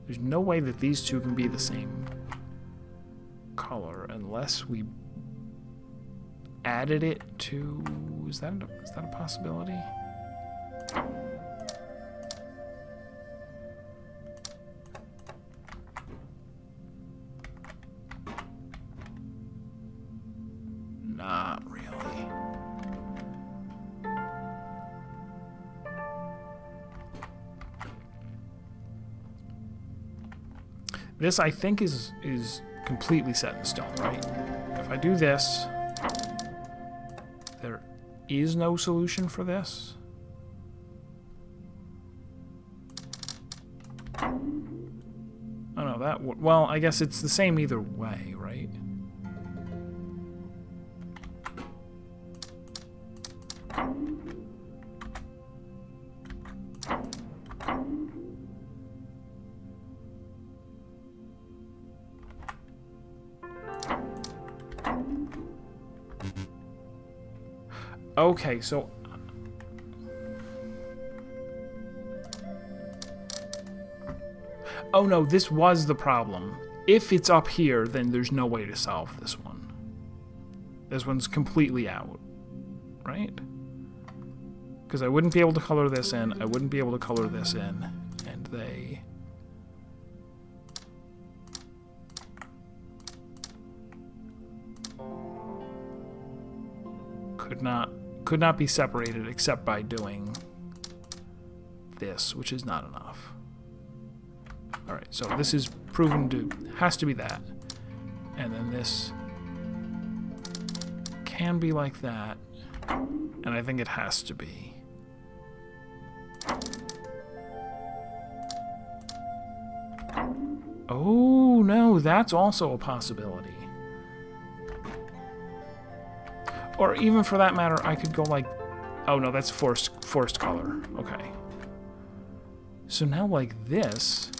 There's no way that these two can be the same color unless we added it to... Is that a possibility? Not really. This, I think, is completely set in stone, right? If I do this, there is no solution for this. Oh no, that would... Well, I guess it's the same either way, right? Okay, so... Oh no, this was the problem. If it's up here, then there's no way to solve this one. This one's completely out, right? Because I wouldn't be able to color this in, I wouldn't be able to color this in, and they... could not be separated except by doing this, which is not enough. Alright, so this is proven to... has to be that. And then this can be like that. And I think it has to be. Oh, no, that's also a possibility. Or even for that matter, I could go like... Oh, no, that's forced color. Okay. So now like this,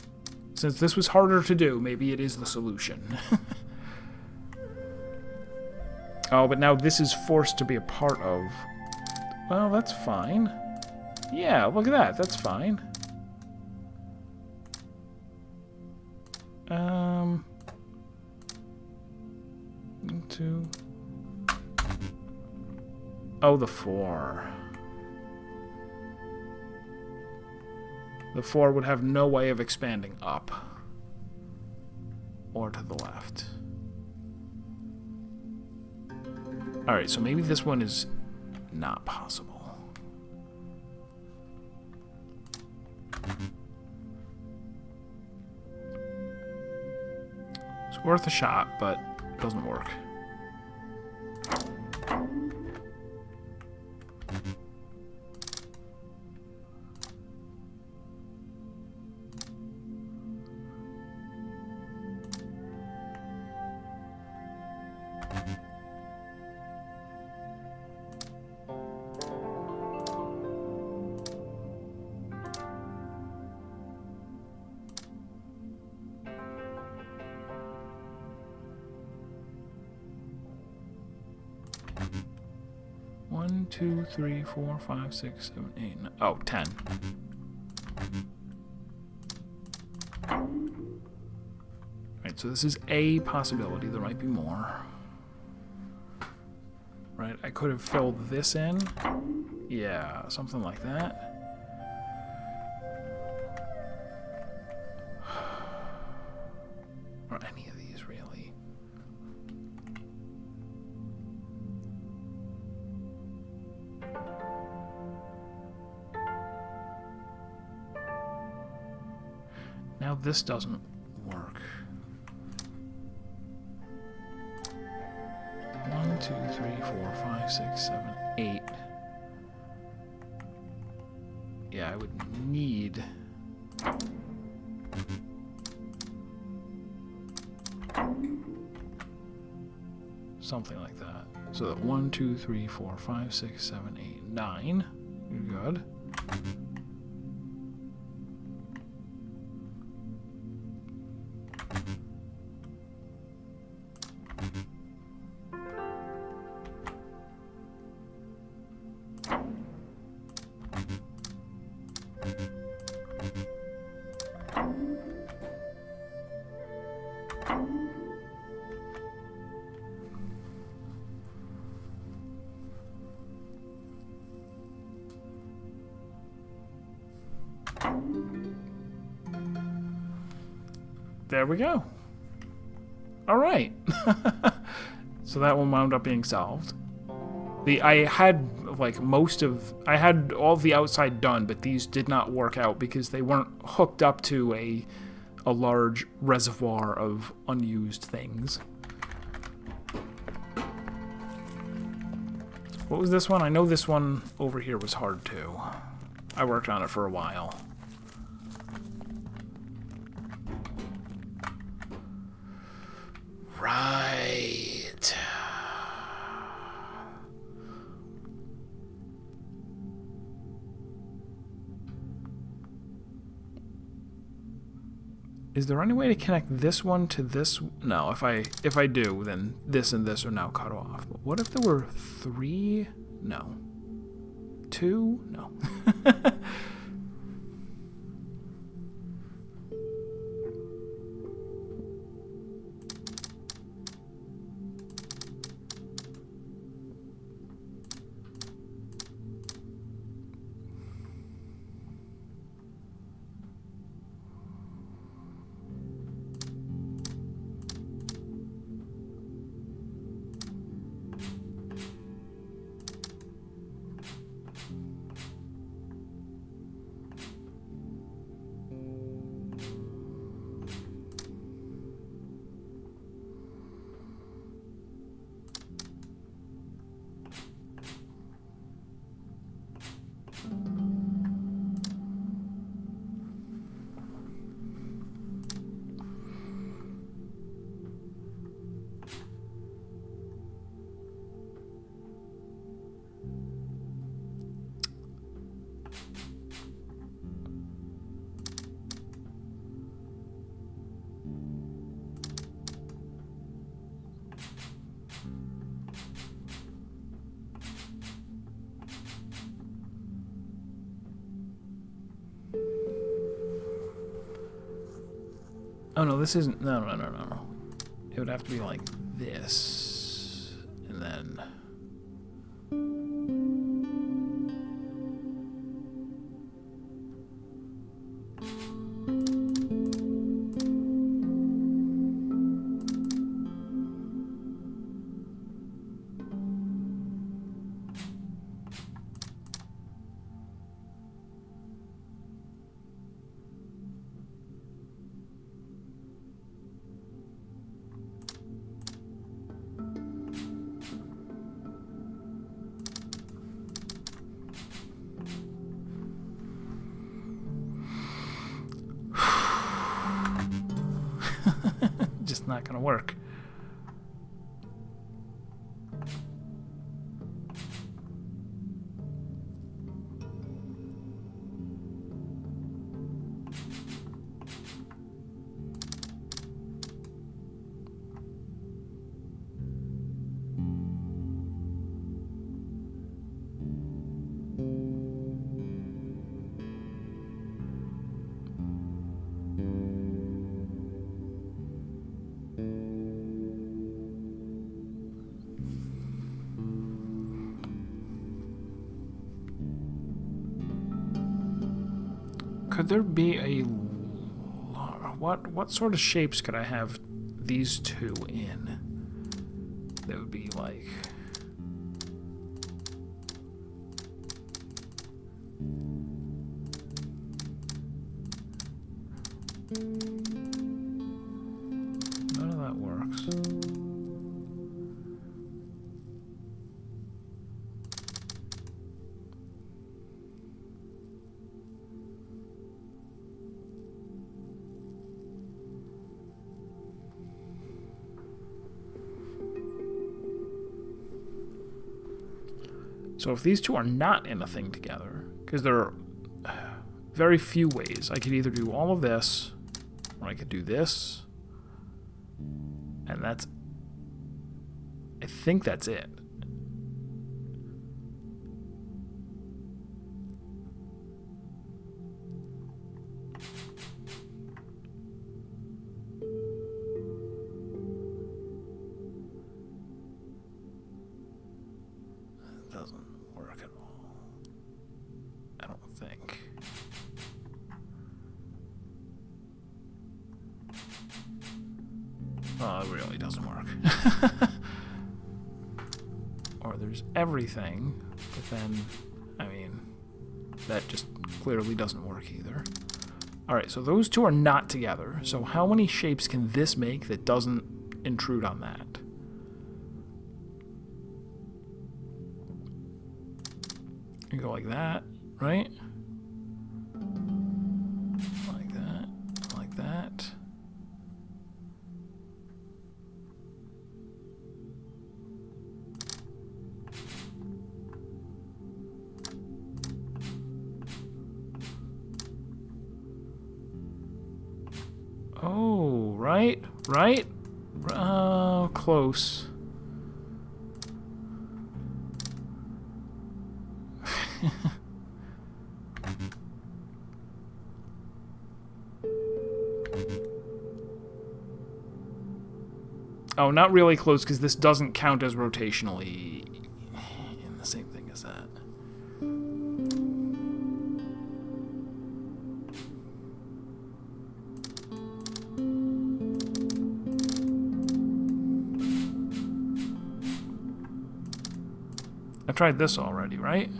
since this was harder to do, maybe it is the solution. Oh, but now this is forced to be a part of... Well, that's fine. Yeah, look at that. That's fine. Two... Oh, the 4. The 4 would have no way of expanding up. Or to the left. Alright, so maybe this one is not possible. It's worth a shot, but it doesn't work. One, 2, 3, 4, 5, 6, 7, 8, 9. Oh, 10. Right, so this is a possibility. There might be more. Right, I could have filled this in. Yeah, something like that. Or any of these, really. Now this doesn't work. 1, 2, 3, 4, 5, 6, 7, 8. Yeah, I would need... something like that. So that 1, 2, 3, 4, 5, 6, 7, 8, 9. You're good. There we go. All right. So that one wound up being solved. I had I had all the outside done, but these did not work out because they weren't hooked up to a large reservoir of unused things. What was this one? I know this one over here was hard too. I worked on it for a while. Right. Is there any way to connect this one to this? No, if I do, then this and this are now cut off. But what if there were 3? No. 2? No. Oh no, this isn't. No. It would have to be like this, and then. Just not gonna work. Could there be a... What sort of shapes could I have these two in? That would be like... None of that works. So if these two are not in a thing together, because there are very few ways. I could either do all of this, or I could do this, and that's... I think that's it. Oh, it really doesn't work. Or there's everything, but then, I mean, that just clearly doesn't work either. Alright, so those two are not together. So how many shapes can this make that doesn't intrude on that? You go like that, right? Like that, like that. Oh, right, right? Close. Oh, not really close, because this doesn't count as rotationally in the same thing as that. I tried this already, right?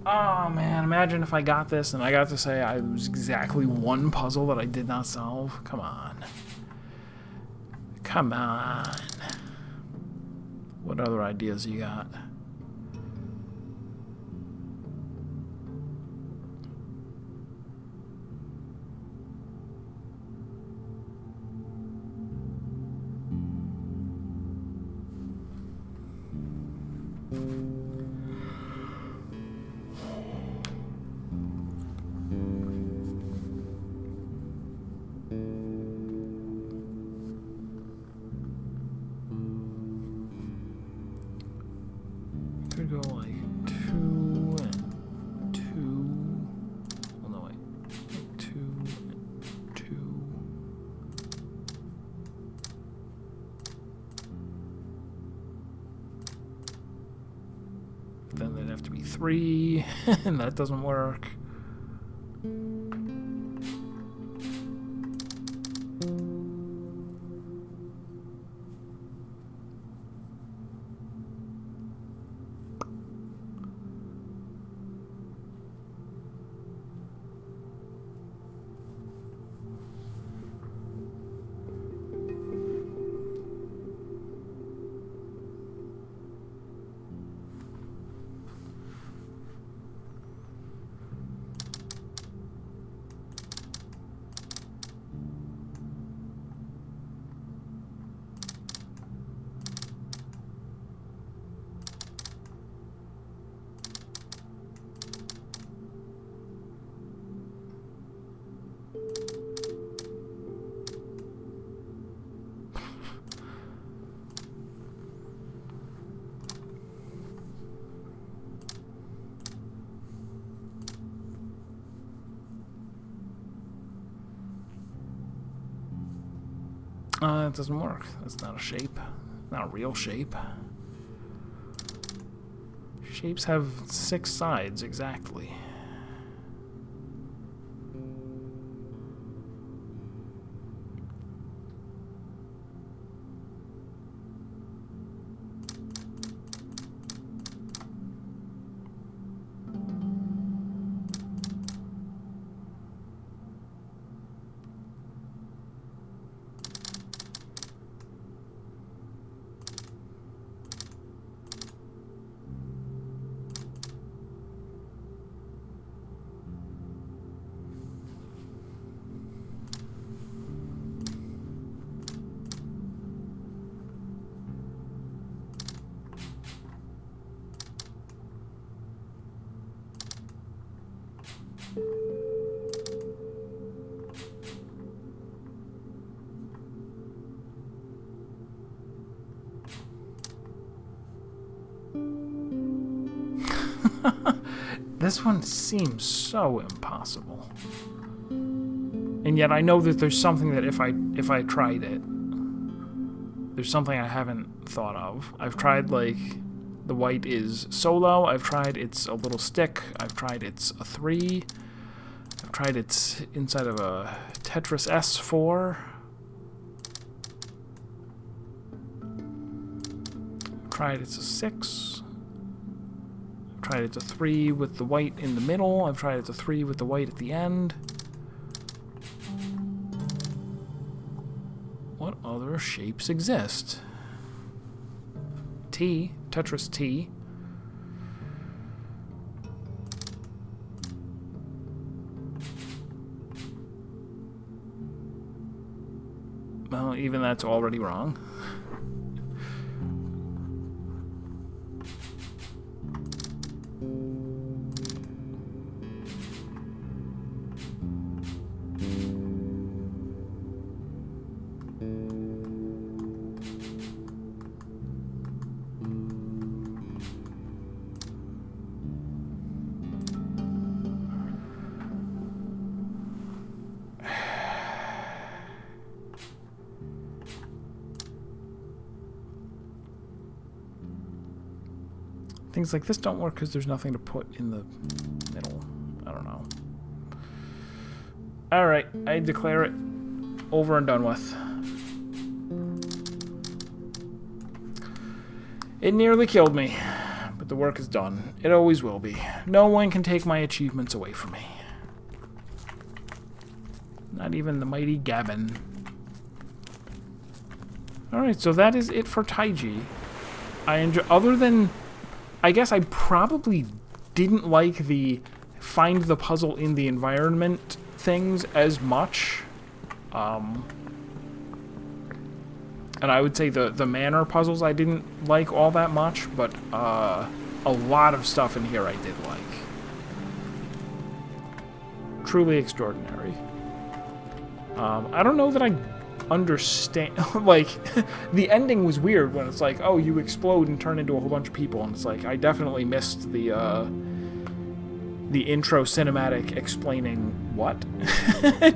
Oh man, imagine if I got this and I got to say I was exactly one puzzle that I did not solve. Come on. Come on. What other ideas you got? Could go like 2 and 2. Well, no, wait. Like 2 and 2. Then there'd have to be 3, and that doesn't work. It doesn't work. That's not a shape. Not a real shape. Shapes have 6 sides, exactly. This one seems so impossible. And yet I know that there's something that if I tried it, there's something I haven't thought of. I've tried, like, the white is solo. I've tried it's a little stick. I've tried it's a 3. I've tried it's inside of a Tetris S4. I've tried it's a 6. I've tried it's a 3 with the white in the middle. I've tried it's a 3 with the white at the end. What other shapes exist? T, Tetris T. Well, even that's already wrong. Things like this don't work because there's nothing to put in the middle. I don't know. Alright, I declare it over and done with. It nearly killed me, but the work is done. It always will be. No one can take my achievements away from me. Not even the mighty Gavin. Alright, so that is it for Taiji. I enjoy, other than, I guess I probably didn't like the find the puzzle in the environment things as much. And I would say the manor puzzles I didn't like all that much, but a lot of stuff in here I did like. Truly extraordinary. I don't know that I understand, like, the ending was weird when it's like, oh, you explode and turn into a whole bunch of people, and it's like, I definitely missed the intro cinematic explaining what.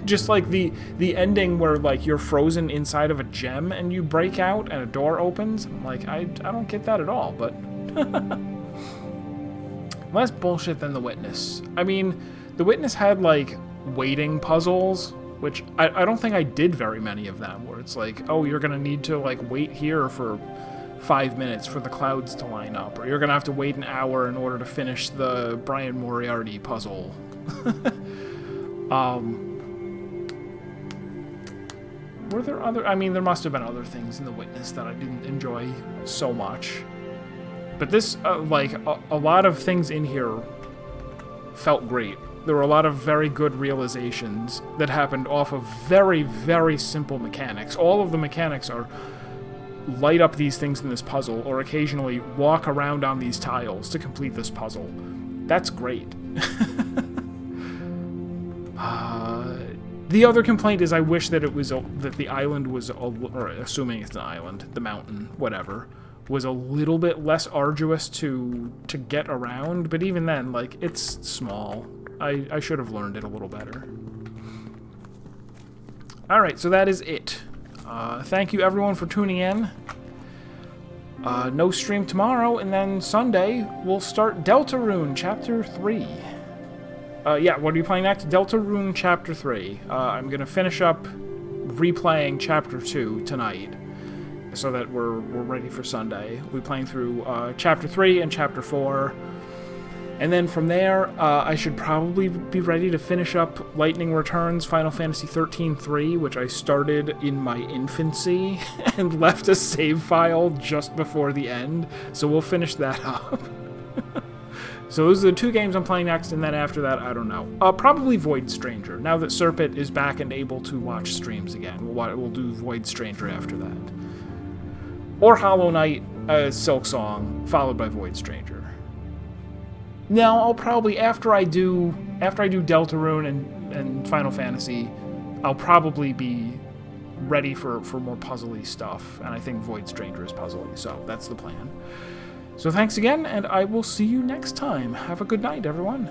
Just like the ending where, like, you're frozen inside of a gem and you break out and a door opens. I'm like, I don't get that at all, but less bullshit than The Witness. I mean, The Witness had, like, waiting puzzles, which I don't think I did very many of them, where it's like, oh, you're gonna need to, like, wait here for 5 minutes for the clouds to line up, or you're gonna have to wait an hour in order to finish the Brian Moriarty puzzle. Were there other, I mean, there must have been other things in The Witness that I didn't enjoy so much. But this, like, a lot of things in here felt great. There were a lot of very good realizations that happened off of very, very simple mechanics. All of the mechanics are light up these things in this puzzle, or occasionally walk around on these tiles to complete this puzzle. That's great. The other complaint is I wish that it was that the island was, or assuming it's an island, the mountain, whatever, was a little bit less arduous to get around. But even then, like, it's small. I should have learned it a little better. Alright, so that is it. Thank you everyone for tuning in. No stream tomorrow, and then Sunday we'll start Deltarune Chapter 3. Yeah, what are you playing next? Deltarune Chapter 3. I'm going to finish up replaying Chapter 2 tonight, so that we're ready for Sunday. We'll be playing through Chapter 3 and Chapter 4. And then from there, I should probably be ready to finish up Lightning Returns Final Fantasy 13-3, which I started in my infancy and left a save file just before the end. So we'll finish that up. So those are the 2 games I'm playing next, and then after that, I don't know. Probably Void Stranger. Now that Serpent is back and able to watch streams again, we'll do Void Stranger after that. Or Hollow Knight, Silk Song, followed by Void Stranger. Now, I'll probably, after I do Deltarune and Final Fantasy, I'll probably be ready for more puzzly stuff, and I think Void Stranger is puzzly, so that's the plan. So thanks again, and I will see you next time. Have a good night, everyone.